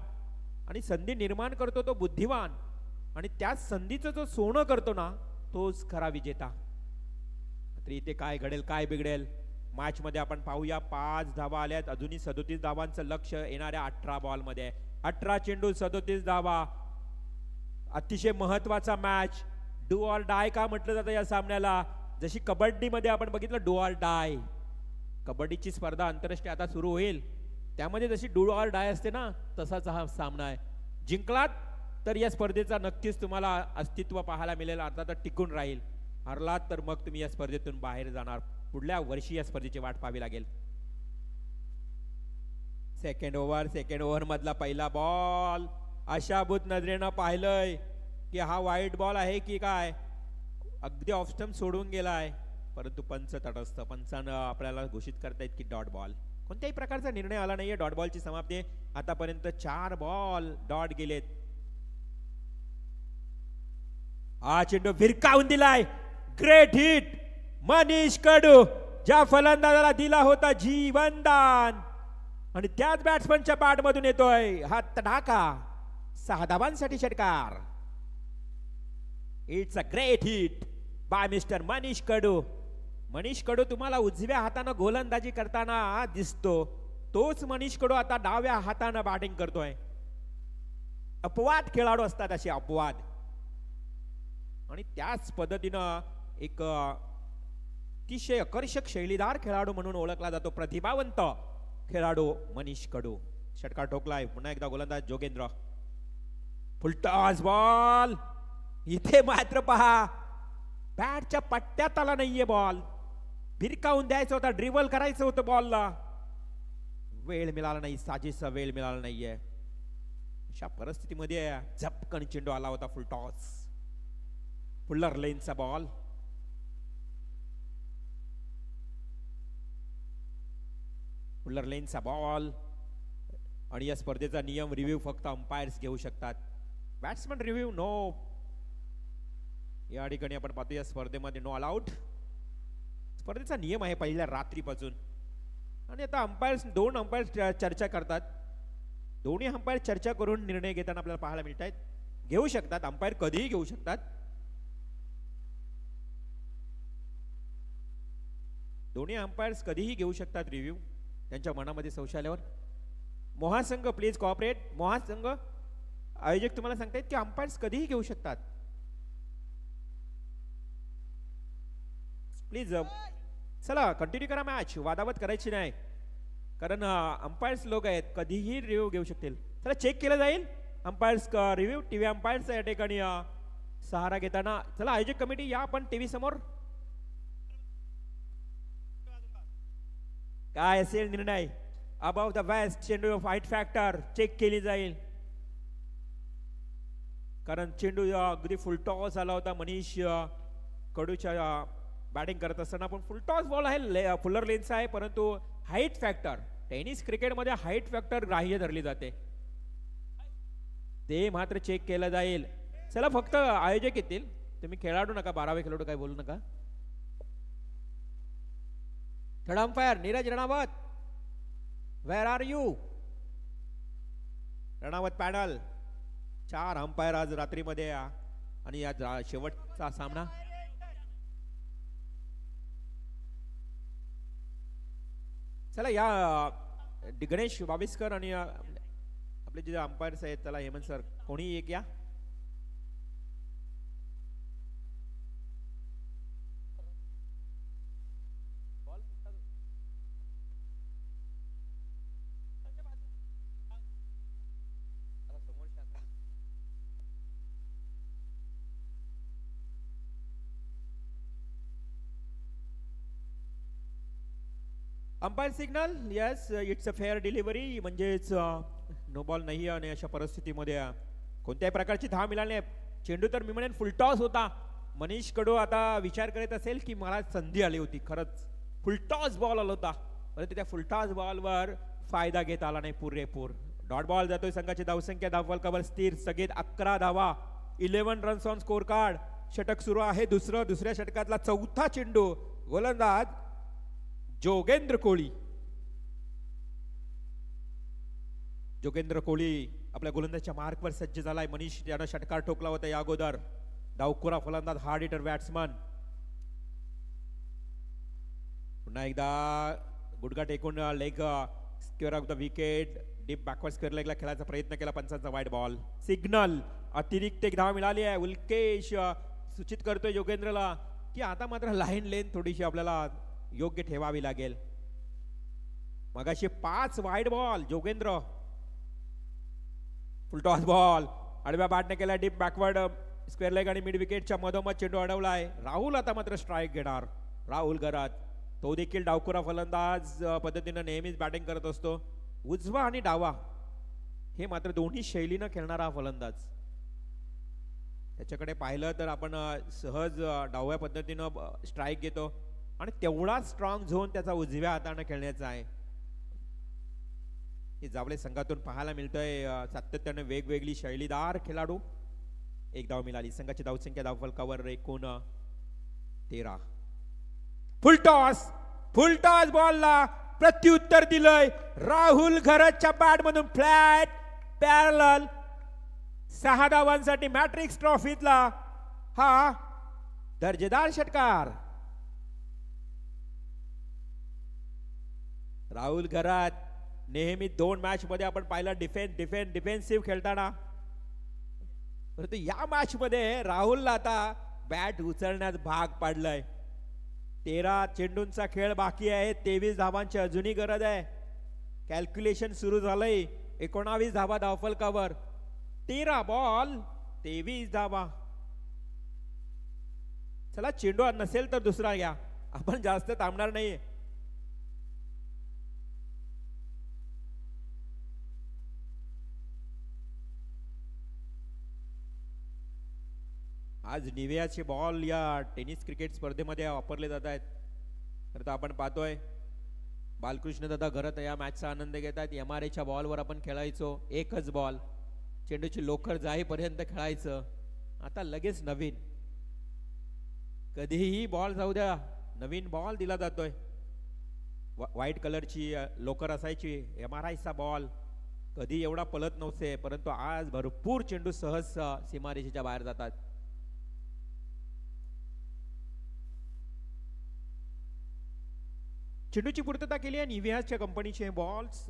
आणि संधी निर्माण करतो तो बुद्धिवान, आणि त्याच संधीचं जो सोनं करतो ना तोच खरा विजेता. तर इथे काय घडेल, काय बिघडेल मॅच मध्ये आपण पाहूया. 5 धावा आल्यात. अजूनही 37 धावांचं लक्ष येणाऱ्या 18 बॉल मध्ये. 18 चेंडू 37 धावा. अतिशय महत्वाचा मॅच. डू ऑर डाय का म्हटलं जातं या सामन्याला? जशी कबड्डी मध्ये आपण बघितलं डू ऑर डाय, कबड्डीची स्पर्धा आंतरराष्ट्रीय आता सुरू होईल, त्यामध्ये जशी डू ऑर डाय असते ना, तसाच हा सामना आहे. जिंकलात तर या स्पर्धेचा नक्कीच तुम्हाला अस्तित्व पाहायला मिळेल, अर्थात टिकून राहील. हरलात तर मग तुम्ही या स्पर्धेतून बाहेर जाणार. पुढल्या वर्षी या स्पर्धेची वाट पाहावी लागेल. सेकंड ओव्हर मधला पहिला बॉल. आशाभूत नजरेनं पाहिलंय की हा वाईट बॉल आहे की काय, अगदी ऑफ स्टंप सोडून गेलाय, परंतु पंच तटस्थ. पंचानं आपल्याला घोषित करतायत की डॉट बॉल. कोणत्याही प्रकारचा निर्णय आला नाहीये. डॉट बॉलची समाप्ती. आतापर्यंत 4 बॉल डॉट गेलेत. हा चेंडू भिरकावून दिलाय. ग्रेट हिट मनीष कडू, ज्या फलंदाजाला दिला होता जीवनदान, आणि त्याच बॅट्समनच्या बॅट मधून येतोय हा तडाखा. 6 धावांसाठी षटकार. It's a great hit by mister Manish Kadu. Manish Kadu तुम्हाला उजव्या हाताने गोलंदाजी करताना दिसतो, तोच मनीष कडू आता डाव्या हाताने बॅटिंग करतोय. अपवाद खेळाडू असतात असे अपवाद, आणि त्याच पद्धतीनं एक अतिशय आकर्षक शैलीदार खेळाडू म्हणून ओळखला जातो प्रतिभावंत खेळाडू मनीष कडू. षटकार ठोकलाय. पुन्हा एकदा गोलंदाज जोगेंद्र. Full toss ball. इथे मात्र पहा बॅटच्या पट्ट्यात आला नाहीये बॉल. भिरकावून द्यायचं होता, ड्रिबल करायचं होतं बॉलला, वेळ मिळाला नाही, साजेसा वेळ मिळाला नाहीये. अशा परिस्थितीमध्ये झपकन चेंडू आला होता. फुलटॉस. फुल्लर लेनचा बॉल. फुल्लर लेनचा बॉल. आणि या स्पर्धेचा नियम रिव्ह्यू फक्त अंपायर्स घेऊ शकतात. Batsman review no. या ठिकाणी आपण पाहतो या स्पर्धेमध्ये नो ऑलआउट. स्पर्धेचा नियम आहे पहिल्या रात्रीपासून, आणि आता अंपायर्स 2 अंपायर्स चर्चा करतात. दोन्ही अंपायर चर्चा करून निर्णय घेताना आपल्याला पाहायला मिळत आहेत. घेऊ शकतात अंपायर, कधीही घेऊ शकतात. दोन्ही अंपायर्स कधीही घेऊ शकतात रिव्ह्यू. त्यांच्या मनामध्ये संशय आल्यावर मोहा संघ प्लीज कॉपरेट. मोहा संघ आयोजक तुम्हाला सांगतायत की अंपायर्स कधीही घेऊ शकतात. प्लीज चला कंटिन्यू करा मॅच. वादावाद करायची नाही कारण अंपायर्स लोक आहेत, कधीही रिव्ह्यू घेऊ शकतील. चला चेक केलं जाईल अंपायर्स रिव्ह्यू. टीव्ही अंपायर्स या ठिकाणी सहारा घेताना. चला आयोजक कमिटी या आपण टीव्ही समोर. काय असेल निर्णय अबाउट द वेस्ट चेंडू फाईट फॅक्टर चेक केली जाईल कारण चेंडू अगदी फुलटॉस आला होता मनीष कडूच्या बॅटिंग करत असताना. पण फुलटॉस बॉल आहे, फुलर लेन्स आहे, परंतु हाईट फॅक्टर टेनिस क्रिकेटमध्ये हाईट फॅक्टर ग्राह्य धरली जाते, ते मात्र चेक केलं जाईल. चला फक्त आयोजक येतील, तुम्ही खेळाडू नका, 12वे खेळाडू काय बोलू नका. Third umpire Neeraj Ranaut, where are you? Ranaut panel 4 umpire आज रात्रीमध्ये आणि आज शेवटचा सामना. चला या गणेश बाविस्कर आणि आपले जे अंपायर्स आहेत, चला हेमंत सर कोणी एक या. Umpire signal yes it's a fair delivery, म्हणजेच नो बॉल नाही. आणि अशा परिस्थितीमध्ये कोणत्याही प्रकारची धाव मिळाली नाही. चेंडू तर मी म्हणेन फुलटॉस होता. मनीष कडू आता विचार करत असेल की मला संधी आली होती, खरंच फुलटॉस बॉल आला होता, परंतु त्या फुलटॉस बॉलवर फायदा घेता आला नाही पुरेपूर. डॉट बॉल जातोय. संघाची धावसंख्या धावफलकावर स्थिर स्थगित 11 धावा, 11 रन्स ऑन स्कोर कार्ड. षटक सुरू आहे दुसऱ्या षटकातला चौथा चेंडू. गोलंदाज जोगेंद्र कोळी. जोगेंद्र कोळी आपल्या गोलंदाजच्या मार्कवर सज्ज झालाय. मनीष यानं षटकार ठोकला होता या अगोदर. डावखोरा फलंदाज, हार्ड हिटर बॅट्समन. पुन्हा एकदा गुडघा टेकून leg square off the wicket, deep backward square लेगला खेळायचा प्रयत्न केला. पंचांचा वाईड बॉल. सिग्नल अतिरिक्त एक धाव मिळाली आहे. उल्केश सूचित करतोय योगेंद्रला की आता मात्र लाईन लेन थोडीशी आपल्याला योग्य ठेवावी लागेल. मगाशी 5 wide ball. Jogendra full toss ball आडव्या बॅटने केला. डीप बॅकवर्ड स्क्वेअर लेग आणि मिड विकेटच्या मधोमध चेंडू अडवला आहे. राहुल आता मात्र स्ट्राईक घेणार. राहुल गरात, तो देखील डावखोरा फलंदाज पद्धतीने नेहमीच बॅटिंग करत असतो. उजवा आणि डावा हे मात्र दोन्ही शैलीनं खेळणारा हा फलंदाज. त्याच्याकडे पाहिलं तर आपण सहज डाव्या पद्धतीनं स्ट्राईक घेतो आणि तेवढा स्ट्रॉंग झोन त्याचा उजव्या हाताने खेळण्याचा आहे. हे जावळे संघातून पाहायला मिळतंय. सातत्याने वेगवेगळी शैलीदार खेळाडू. एक धाव मिळाली. संघाची धावसंख्या धावफलकावर एकूण 13. फुलटॉस बॉलला प्रत्युत्तर दिलंय. राहुल घरतच्या बॅट मधून फ्लॅट पॅरलल 6 धावांसाठी मॅट्रिक्स ट्रॉफीतला हा दर्जेदार षटकार. राहुल घरात नेहमी 2 मॅच मध्ये आपण पाहिलं डिफेन्सिव्ह खेळताना, परंतु या मॅच मध्ये राहुलला आता बॅट उचलण्यात भाग पाडलाय. 13 चेंडूंचा खेळ बाकी आहे. 23 धावांची अजूनही गरज आहे. कॅल्क्युलेशन सुरू झालंय. 19 धावा धावफलकावर. 13 बॉल 23 धावा. चला चेंडू नसेल तर दुसरा घ्या, आपण जास्त थांबणार नाही. आज निव्हियाचे बॉल या टेनिस क्रिकेट स्पर्धेमध्ये वापरले जात आहेत. तर आपण पाहतोय बालकृष्ण दादा घरात या मॅचचा आनंद घेत आहेत. MRAच्या बॉलवर आपण खेळायचो. एकच बॉल, चेंडूची लोकर जाईपर्यंत खेळायचं. आता लगेच नवीन, कधीही बॉल जाऊ द्या, नवीन बॉल दिला जातोय. व्हाईट कलरची लोकर असायची. MRAचा बॉल कधी एवढा पलत नव्हते, परंतु आज भरपूर चेंडू सहज सीमारेषेच्या बाहेर जातात. चेंडूची पूर्तता केली आहे निव्हियाच्या कंपनीचे हे बॉल्स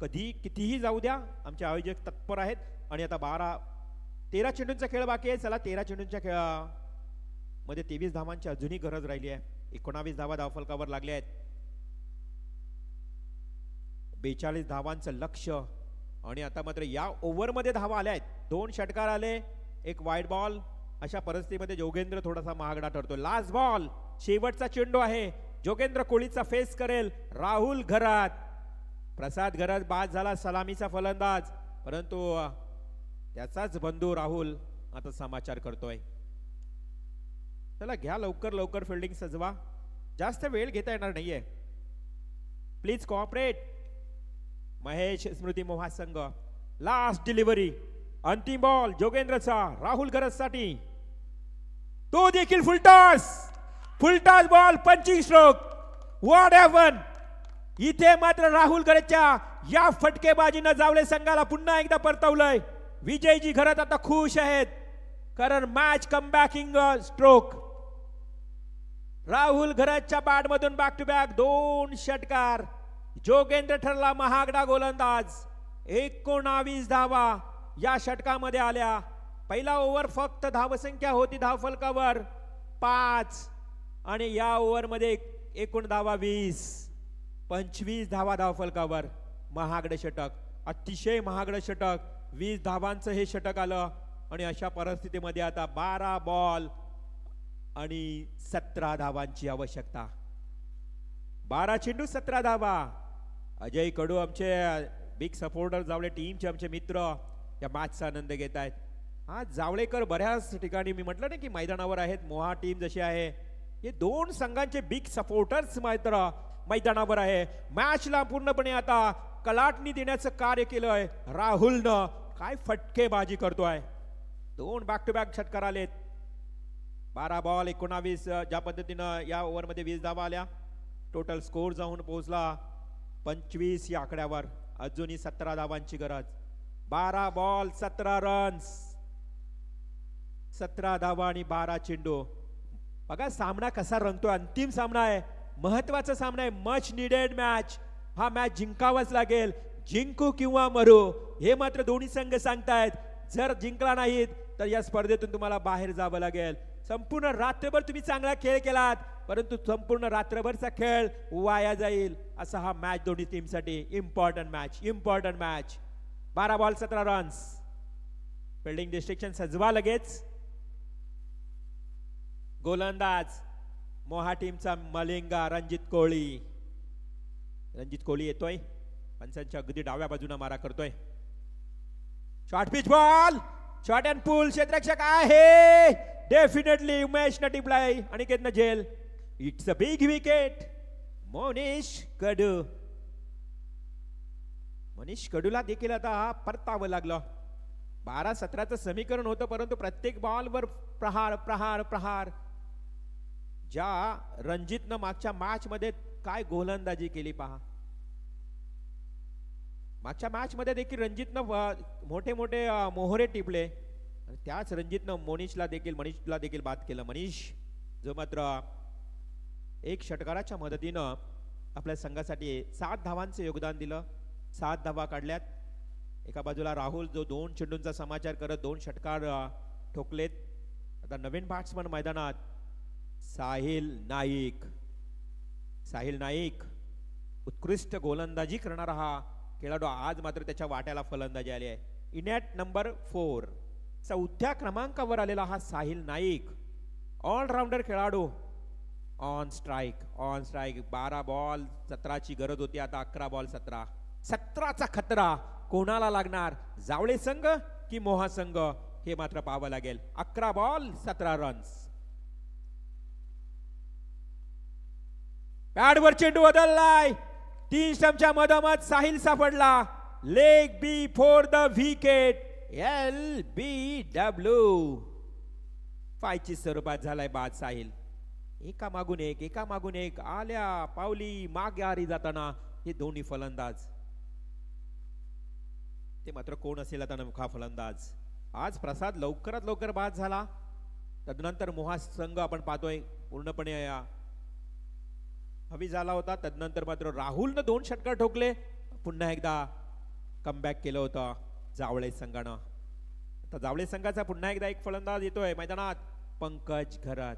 कधी कितीही जाऊ द्या आमचे आयोजक तत्पर आहेत. आणि आता 13 चेंडूंचा खेळ बाकी आहे. चला 13 चेंडूंच्या खेळामध्ये 23 धावांची अजूनही गरज राहिली आहे. 19 धावा धावफलकावर लागल्या आहेत. 42 धावांचं लक्ष्य. आणि आता मात्र या ओव्हरमध्ये धावा आल्या आहेत. 2 षटकार आले, 1 वाईड बॉल. अशा परिस्थितीमध्ये जोगेंद्र थोडासा महागडा ठरतो. लास्ट बॉल, शेवटचा चेंडू आहे. जोगेंद्र कोहलीचा फेस करेल राहुल घरात. प्रसाद घरात बाद झाला सलामीचा फलंदाज, परंतु त्याचाच बंधू राहुल आता समाचार करतोय. चला घ्या लवकर लवकर फिल्डिंग सजवा, जास्त वेळ घेता येणार नाहीये. Please cooperate. महेश स्मृती महासंघ. लास्ट डिलिव्हरी, अंतिम बॉल जोगेंद्रचा राहुल घरतसाठी. तो देखील full toss ball, punching stroke. What happen इथे मात्र राहुल घरतच्या या फटकेबाजीनं जावळे संघाला पुन्हा एकदा परतवलंय. विजयजी घरात आता खुश आहेत कारण मॅच कमबॅकिंग स्ट्रोक. राहुल घरतच्या बॅटमधून बॅक टू बॅक 2 षटकार. जोगेंद्र ठरला महागडा गोलंदाज. 19 धावा या षटकामध्ये आल्या. पहिला ओव्हर फक्त धावसंख्या होती धावफलकावर 5 आणि या ओव्हरमध्ये एकूण धावा 25 धावा धावफलकावर. महागडे षटक, अतिशय महागडे षटक. 20 धावांचं हे षटक आलं. आणि अशा परिस्थितीमध्ये आता 12 बॉल आणि 17 धावांची आवश्यकता. 12 चेंडू 17 धावा. अजय कडू आमचे बिग सपोर्टर जावळे टीमचे आमचे मित्र या मॅचचा आनंद घेत आहेत. आज जावळेकर बऱ्याच ठिकाणी मी म्हटलं ना की मैदानावर आहेत. मोहा टीम जशी आहे, हे 2 संघांचे बिग सपोर्टर्स मात्र मैदानावर आहे. मॅचला पूर्णपणे आता कलाटणी देण्याचं कार्य केलंय राहुलनं. काय फटकेबाजी करतोय. 2 बॅक टू बॅक षटकार आलेत. 12 बॉल 19 ज्या पद्धतीनं या ओव्हरमध्ये 20 धावा आल्या. टोटल स्कोर जाऊन पोहोचला 25 या आकड्यावर. अजूनही 17 धावांची गरज. 12 बॉल 17 रन्स, 17 धावा आणि 12 चेंडू. बघा सामना कसा रंगतोय. अंतिम सामना आहे, महत्वाचा सामना आहे. Much needed match. हा मॅच जिंकावाच लागेल. जिंकू किंवा मरू हे मात्र दोन्ही संघ सांगतायत. जर जिंकला नाहीत तर या स्पर्धेतून तुम्हाला बाहेर जावं लागेल. संपूर्ण रात्रभर तुम्ही चांगला खेळ केलात, परंतु संपूर्ण रात्रभरचा खेळ वाया जाईल. असा हा मॅच दोन्ही टीमसाठी important match. 12 ball 17 runs. Fielding डिस्ट्रिक्शन सजवा लगेच. गोलंदाज मोहा टीमचा मलिंगा रणजित कोहली येतोय. पंचांच्या अगदी डाव्या बाजूने मारा करतोय. Short pitch ball, short and pull. क्षेत्ररक्षक आहे डेफिनेटली उमेश नटिप्लाय अनिकेत झेल. It's a big wicket. Manish कडूला देखील आता परतावं लागलं. 12-17चं समीकरण होतं, परंतु प्रत्येक बॉलवर प्रहार. ज्या रणजितनं मागच्या मॅच मध्ये काय गोलंदाजी केली पहा. मागच्या मॅच मध्ये देखील रणजितनं मोठे मोहरे टिपले. त्याच रणजितनं मनीषला देखील बाद केलं. मनीष जो मात्र 1 षटकाराच्या मदतीनं आपल्या संघासाठी 7 धावांचं योगदान दिलं. 7 धावा काढल्यात. एका बाजूला राहुल जो 2 चेंडूंचा समाचार करत 2 षटकार ठोकलेत. आता नवीन बॅट्समन मैदानात साहिल नाईक उत्कृष्ट गोलंदाजी करणारा हा खेळाडू. आज मात्र त्याच्या वाट्याला फलंदाजी आली आहे. इनॅट नंबर 4 4थ्या क्रमांकावर आलेला हा साहिल नाईक ऑलराऊंडर खेळाडू. ऑन स्ट्राईक 12 बॉल 17ची गरज होती. आता 11 बॉल 17चा खतरा कोणाला लागणार, जावळे संघ की मोहा संघ, हे मात्र पाहावं लागेल. 11 बॉल 17 रन्स. पॅडवर चेंडू बदललाय. 3 स्टंपच्या मधोमध साहिल सापडला. Leg before the wicket. LBW 5ची स्वरूपात झालाय बाद साहिल. एका मागून एक आल्या पावली मागे जाताना हे दोन्ही फलंदाज. ते मात्र कोण असेल आता नमखा फलंदाज. आज प्रसाद लवकरात लवकर बाद झाला. तदनंतर मोहा संघ आपण पाहतोय पूर्णपणे हवी झाला होता. तदनंतर मात्र राहुलनं 2 षटकार ठोकले. पुन्हा एकदा कमबॅक केलं होतं जावळे संघानं. आता जावळे संघाचा पुन्हा एकदा एक फलंदाज येतोय मैदानात, पंकज घरत.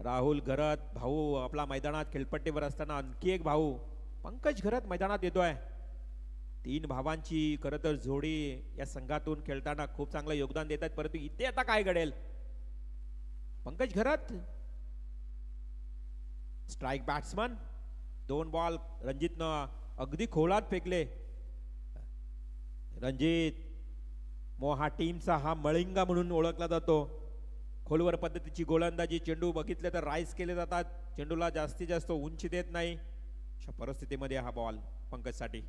राहुल घरत भाऊ आपला मैदानात खेळपट्टीवर असताना आणखी एक भाऊ पंकज घरत मैदानात येतोय. 3 भावांची खरं तर जोडी या संघातून खेळताना खूप चांगलं योगदान देत आहेत. परंतु इथे आता काय घडेल? पंकज घरत स्ट्राइक बॅट्समन. 2 बॉल रणजितनं अगदी खोलात फेकले. रणजित मोहा टीमचा हा मळिंगा म्हणून ओळखला जातो. खोलवर पद्धतीची गोलंदाजी, चेंडू बघितले तर राईस केले जातात, चेंडूला जास्तीत जास्त उंची देत नाही. अशा परिस्थितीमध्ये हा बॉल पंकजसाठी.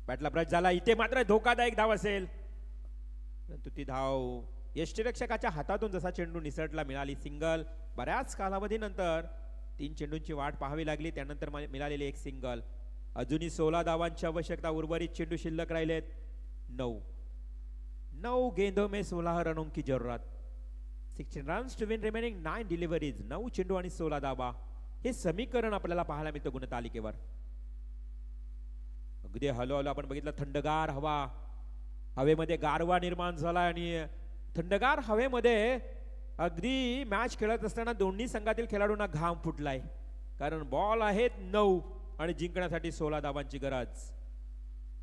बॅटला ब्रश झाला. इथे मात्र धोकादायक धाव असेल, परंतु ती धाव यष्टीरक्षकाच्या हातातून जसा चेंडू निसटला मिळाली. सिंगल. बऱ्याच कालावधीनंतर 3 चेंडूंची वाट पाहावी लागली, त्यानंतर मिळालेली एक सिंगल. अजूनही 16 धावांची आवश्यकता. उर्वरित चेंडू शिल्लक राहिलेत 9 गेंदों में 16 रनों की जरूरत. 16 runs to win remaining 9 deliveries. 9 चेंडू आणि 16 धावा, हे समीकरण आपल्याला पाहायला मिळतं गुणतालिकेवर. अगदी हळूहळू आपण बघितलं थंडगार हवा, हवेमध्ये गारवा निर्माण झाला आणि थंडगार हवेमध्ये अगदी मॅच खेळत असताना दोन्ही संघातील खेळाडूंना घाम फुटलाय. कारण बॉल आहेत 9 आणि जिंकण्यासाठी 16 धावांची गरज.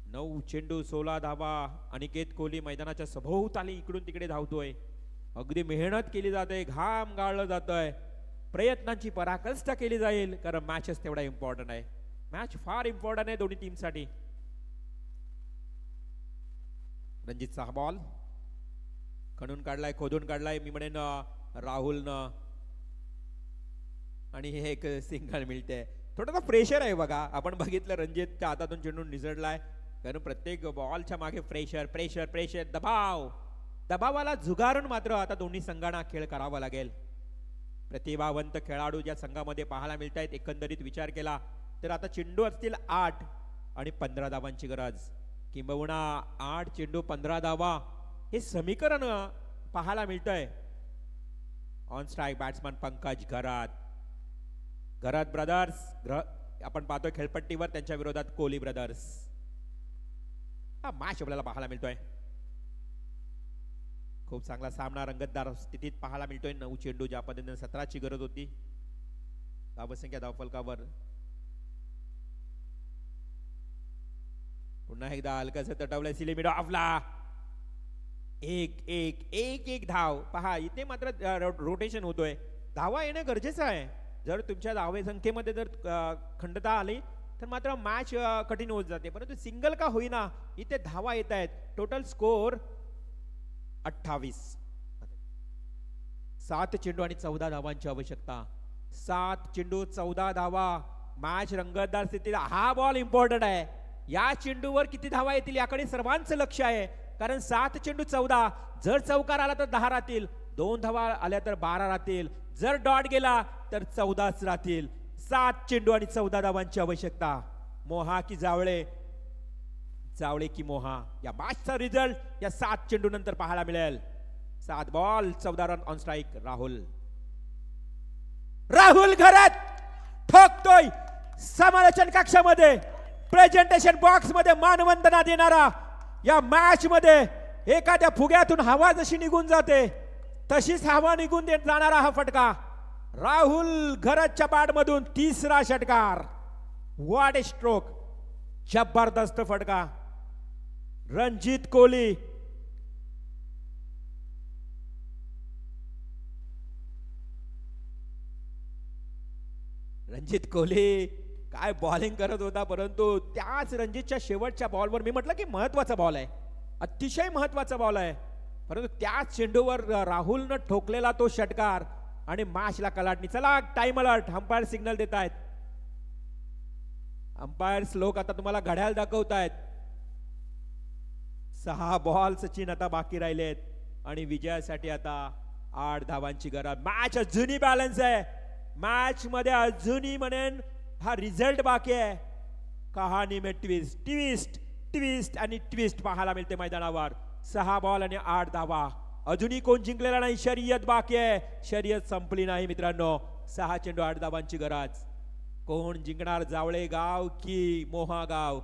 9 चेंडू 16 धावा. अनिकेत कोहली मैदानाच्या सभोवताली इकडून तिकडे धावतोय. अगदी मेहनत केली जाते, घाम गाळलं जातोय, प्रयत्नांची पराकाष्ठा केली जाईल, कारण मॅचच तेवढा इम्पॉर्टंट आहे. मॅच फार इम्पॉर्टंट आहे दोन्ही टीमसाठी. रणजितचा हा बॉल खणून काढलाय, खोदून काढलाय मी म्हणेन राहुलनं, आणि हे एक सिंगल मिळते. थोडासा प्रेशर आहे बघा. आपण बघितलं रणजितच्या हातातून चेंडू निसटलाय, कारण प्रत्येक बॉलच्या मागे प्रेशर प्रेशर प्रेशर, दबाव. दबावाला झुगारून मात्र आता दोन्ही संघांना खेळ करावा लागेल. प्रतिभावंत खेळाडू ज्या संघामध्ये पाहायला मिळत आहेत, एकंदरीत विचार केला तर आता चेंडू असतील 8 आणि 15 धावांची गरज, किंबहुना 8 चेंडू 15 धावा, हे समीकरण पाहायला मिळतंय. On strike batsman Pankaj Gharat. Gharat brothers आपण पाहतोय खेळपट्टीवर, त्यांच्या विरोधात कोहली ब्रदर्स. हा मॅच आपल्याला पाहायला मिळतोय. खूप चांगला सामना रंगतदार स्थितीत पाहायला मिळतोय. 9 चेंडू ज्या पद्धतीने 17ची गरज होती. धावसंख्या धावफलकावर पुन्हा एकदा हलकस तटवलंय सिलेमिड ऑफला. एक धाव पहा. इथे मात्र रोटेशन होतोय. धावा येणं गरजेचं आहे. जर तुमच्या धावे संख्येमध्ये जर खंडता आली तर मात्र मॅच कठीण होत जाते. परंतु सिंगल का होईना इथे धावा येत आहेत. Total score 28. 7 चेंडू आणि 14 धावांची आवश्यकता. 7 चेंडू 14 धावा. मॅच रंगतदार स्थितीत. हा बॉल इम्पॉर्टंट आहे. या चेंडूवर किती धावा येतील याकडे सर्वांचं लक्ष आहे, कारण 7 चेंडू 14. जर चौकार आला तर 10 राहतील, 2 धावा आल्या तर 12 राहतील, जर डॉट गेला तर 14च राहतील. 7 चेंडू आणि 14 धावांची आवश्यकता. मोहा की जावळे, जावळे की मोहा, या मॅचचा रिझल्ट या 7 चेंडू नंतर पाहायला मिळेल. 7 ball 14 run on strike. Rahul घरात ठोकतोय समालोचन कक्षामध्ये, प्रेझेंटेशन बॉक्स मध्ये मानवंदना देणारा. या मॅच मध्ये एखाद्या फुग्यातून हवा जशी निघून जाते तशीच हवा निघून जाणारा हा फटका. राहुल घराच्या बॅट मधून 3रा षटकार. व्हॉट ए स्ट्रोक, जबरदस्त फटका. रणजित कोहली काय बॉलिंग करत होता, परंतु त्याच रणजितच्या शेवटच्या बॉलवर मी म्हटलं की महत्वाचा बॉल आहे, अतिशय महत्वाचा बॉल आहे, परंतु त्याच चेंडूवर राहुलनं ठोकलेला तो षटकार आणि मॅचला कलाटणी. चला टाइम अलर्ट. अंपायर सिग्नल देत आहेत. अंपायर्स लोक आता तुम्हाला घड्याळ दाखवतायत. 6 बॉल सचिन आता बाकी राहिलेत आणि विजयासाठी आता 8 धावांची गरज. मॅच अजूनही बॅलन्स आहे. मॅच मध्ये अजूनही म्हणेन हा रिझल्ट बाकी आहे. कहाणी में ट्विस्ट ट्विस्ट ट्विस्ट आणि ट्विस्ट पाहायला मिळते मैदानावर. 6 बॉल आणि 8 धावा. अजूनही कोण जिंकलेला नाही, शर्यत बाकी आहे, शर्यत संपली नाही मित्रांनो. 6 चेंडू 8 धावांची गरज. कोण जिंकणार, जावळे गाव की मोहा गाव?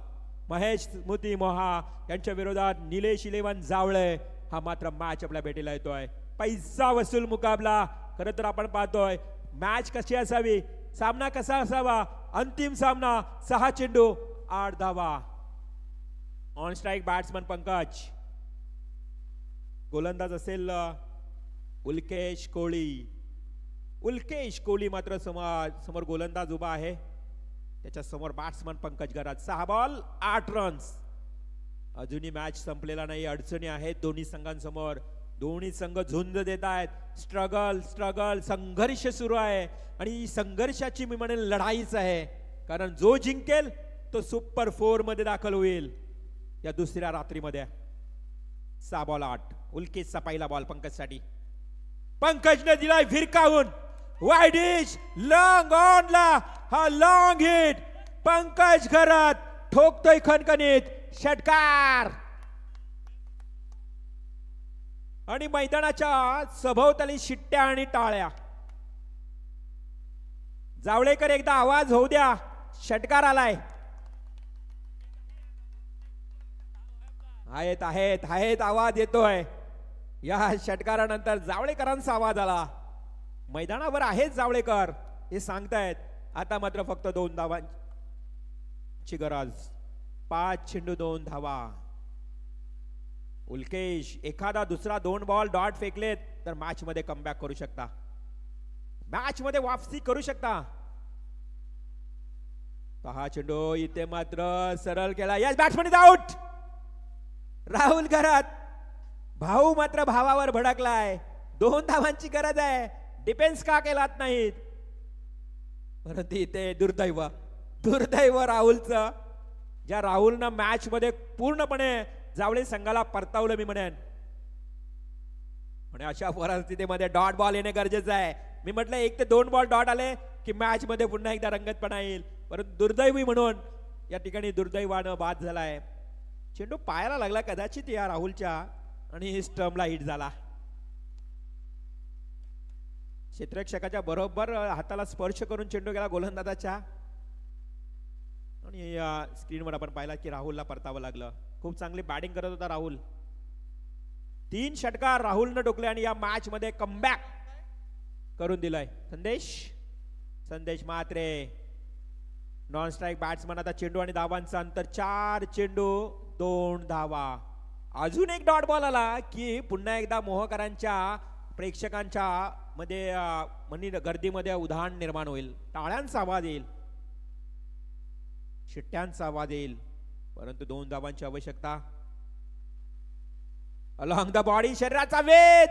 महेश स्मृती मोहा यांच्या विरोधात निलेश इलेवन जावळे. हा मात्र मॅच आपल्या भेटीला येतोय. पैसा वसूल मुकाबला. खरं तर आपण पाहतोय मॅच कशी असावी, सामना कसा असावा. अंतिम सामना, 6 चेंडू 8 धावा. On strike batsman Pankaj. गोलंदाज असेल उल्केश कोहली. उल्केश कोहली मात्र समोर गोलंदाज उभा आहे, त्याच्या समोर batsman Pankaj garage. 6 ball 8 runs. अजूनही मॅच संपलेला नाही, अडचणी आहेत दोन्ही संघांसमोर. दोन्ही संघ झुंज देत आहेत. स्ट्रगल स्ट्रगल संघर्ष सुरू आहे आणि संघर्षाची मी म्हणेन लढाईच आहे, कारण जो जिंकेल तो सुपर 4 मध्ये दाखल होईल या दुसऱ्या रात्रीमध्ये. 6 बॉल 8. उल्केशचा पहिला बॉल पंकजसाठी. पंकजने दिलाय फिरकावून वाईडिश लॉंग ऑनला. हा लॉंग हिट. पंकज घरात ठोकतोय खणखणीत षटकार. आणि मैदानाच्या सभोवताली शिट्ट्या आणि टाळ्या. जावळेकर एकदा आवाज होऊ द्या, षटकार आलाय. आहेत आहेत आहेत आवाज येतोय. या षटकारानंतर जावळेकरांचा आवाज आला. मैदानावर आहेत जावळेकर हे सांगतायत. आता मात्र फक्त 2 धावांची गरज. 5 चेंडू 2 धावा. उल्केश एखादा दुसरा 2 बॉल डॉट फेकलेत तर मॅच मध्ये कमबॅक करू शकता, मॅच मध्ये वापसी करू शकता. 6 चेंडू इथे मात्र सरळ केला. Yes, batsman is out. Rahul घरात. भाऊ मात्र भावावर भडकलाय. 2 धावांची गरज आहे. डिफेन्स का केलात नाहीत? परंतु इथे दुर्दैव दुर्दैव राहुलचं. ज्या राहुलनं मॅच मध्ये पूर्णपणे जावळे संघाला परतावलं मी म्हणेन. आणि अशा परिस्थितीमध्ये डॉट बॉल येणे गरजेचं आहे. मी म्हटलं 1 ते 2 बॉल डॉट आले की मॅच मध्ये पुन्हा एकदा रंगतपणा येईल. परंतु दुर्दैवी म्हणून या ठिकाणी दुर्दैवानं बाद झालाय. चेंडू पायाला लागला कदाचित या राहुलच्या आणि स्टंपला हिट झाला. क्षेत्ररक्षकाच्या बरोबर हाताला स्पर्श करून चेंडू गेला गोलंदाजाच्या. आणि स्क्रीनवर आपण पाहिला की राहुलला परतावं लागलं. खूप चांगली बॅटिंग करत होता राहुल. 3 षटकार राहुलनं टोकले आणि या मॅच मध्ये कमबॅक करून दिलाय. संदेश म्हात्रे नॉन स्ट्राइक बॅट्समन. आता चेंडू आणि धावांचं अंतर 4 चेंडू 2 धावा. अजून एक डॉट बॉल आला की पुन्हा एकदा मोहकरांच्या प्रेक्षकांच्या मध्ये गर्दीमध्ये उधाण निर्माण होईल. टाळ्यांचा आवाज येईल, शिट्ट्यांचा आवाज येईल. परंतु 2 धावांची आवश्यकता. अलॉंग द बॉडी, शरीराचा वेध.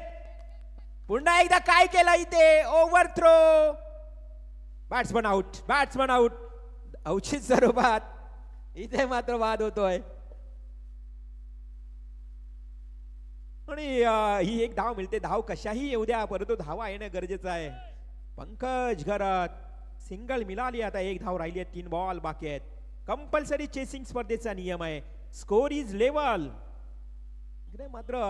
पुन्हा एकदा काय केला इथे, over throw. Batsman out. Batsman out. औचित स्वरूपात इथे मात्र वाद होतोय. आणि ही एक धाव मिळते. धाव कशाही येऊ द्या, परंतु धावा येणं गरजेचं आहे. पंकज घरात सिंगल मिळाली. आता 1 धाव राहिली आहे. 3 बॉल बाकी आहेत. कंपल्सरी चेसिंग स्पर्धेचा नियम आहे. Score is level. इकडे मात्र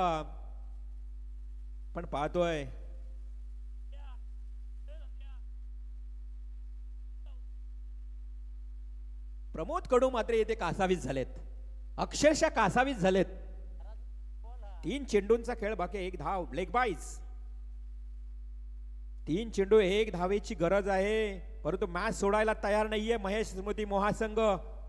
पण पाहतोय प्रमोद कडू मात्र येथे कासावीस झालेत, अक्षरशः कासावीस झालेत. 3 चेंडूंचा खेळ बाकी. 1 धाव. लेग बाईज. 3 चेंडू 1 धावेची गरज आहे, परंतु मॅच सोडायला तयार नाहीये महेश स्मृती मोहासंघ.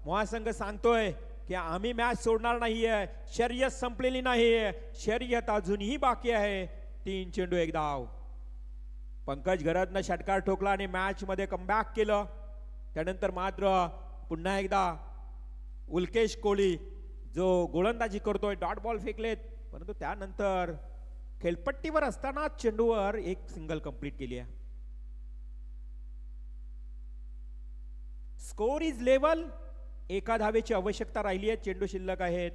मोहासंघ सांगतोय की आम्ही मॅच सोडणार नाहीये. शर्यत संपलेली नाहीये, शर्यत अजूनही बाकी आहे. 3 चेंडू 1 धाव. पंकज घरातनं षटकार ठोकला आणि मॅच मध्ये कमबॅक केलं. त्यानंतर मात्र पुन्हा एकदा उल्केश कोहली जो गोलंदाजी करतोय. डॉट बॉल फेकलेत, परंतु त्यानंतर खेळपट्टीवर असताना चेंडूवर 1 सिंगल कंप्लीट केली आहे. Score is level. 1 धावेची आवश्यकता राहिली आहे. चेंडू शिल्लक आहेत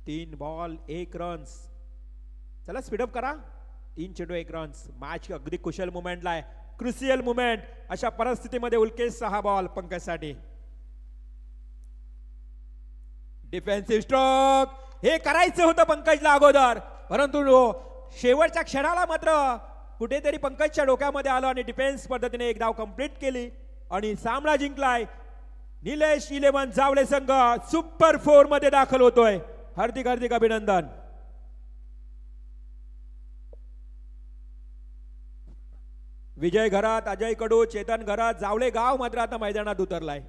3 बॉल 1 रन्स. चला स्पीडअप करा. 3 चेंडू 1 रन्स. मॅच अगदी कुशल मुवमेंटला आहे. Crucial movement. अशा परिस्थितीमध्ये उल्केश 6 बॉल पंकजसाठी. Defensive stroke. हे करायचं होतं पंकजला अगोदर, परंतु शेवटच्या क्षणाला मात्र कुठेतरी पंकजच्या डोक्यामध्ये आलं आणि डिफेन्स पद्धतीने एक धाव कंप्लीट केली आणि सामना जिंकलाय. निलेश 11 जावळे संघ सुपर 4 मध्ये दाखल होतोय. हार्दिक हार्दिक अभिनंदन. विजय घरात, अजय कडू, चेतन घरात, जावळे गाव मात्र आता मैदानात उतरलाय.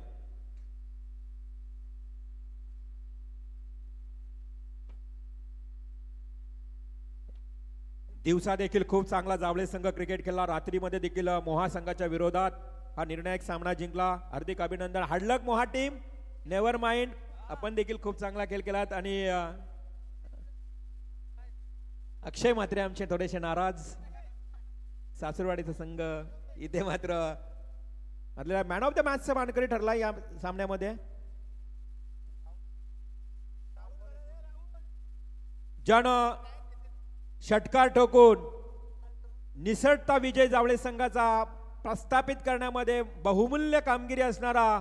दिवसा देखील खूप चांगला जावळे संघ क्रिकेट खेळला. रात्रीमध्ये देखील मोहा संघाच्या विरोधात हा निर्णायक सामना जिंकला. हार्दिक अभिनंदन. हार्डलक मोहा टीम, नेव्हर माइंड, आपण देखील खूप चांगला खेळ केलात. आणि अक्षय मात्रे आमचे थोडेसे नाराज. सासुरवाडीचा संघ इथे मात्र आपल्याला मॅन ऑफ द मॅचचा मानकरी ठरला या सामन्यामध्ये. ज्यानं षटकार ठोकून निसटता विजय जावळे संघाचा प्रस्थापित करण्यामध्ये बहुमूल्य कामगिरी असणारा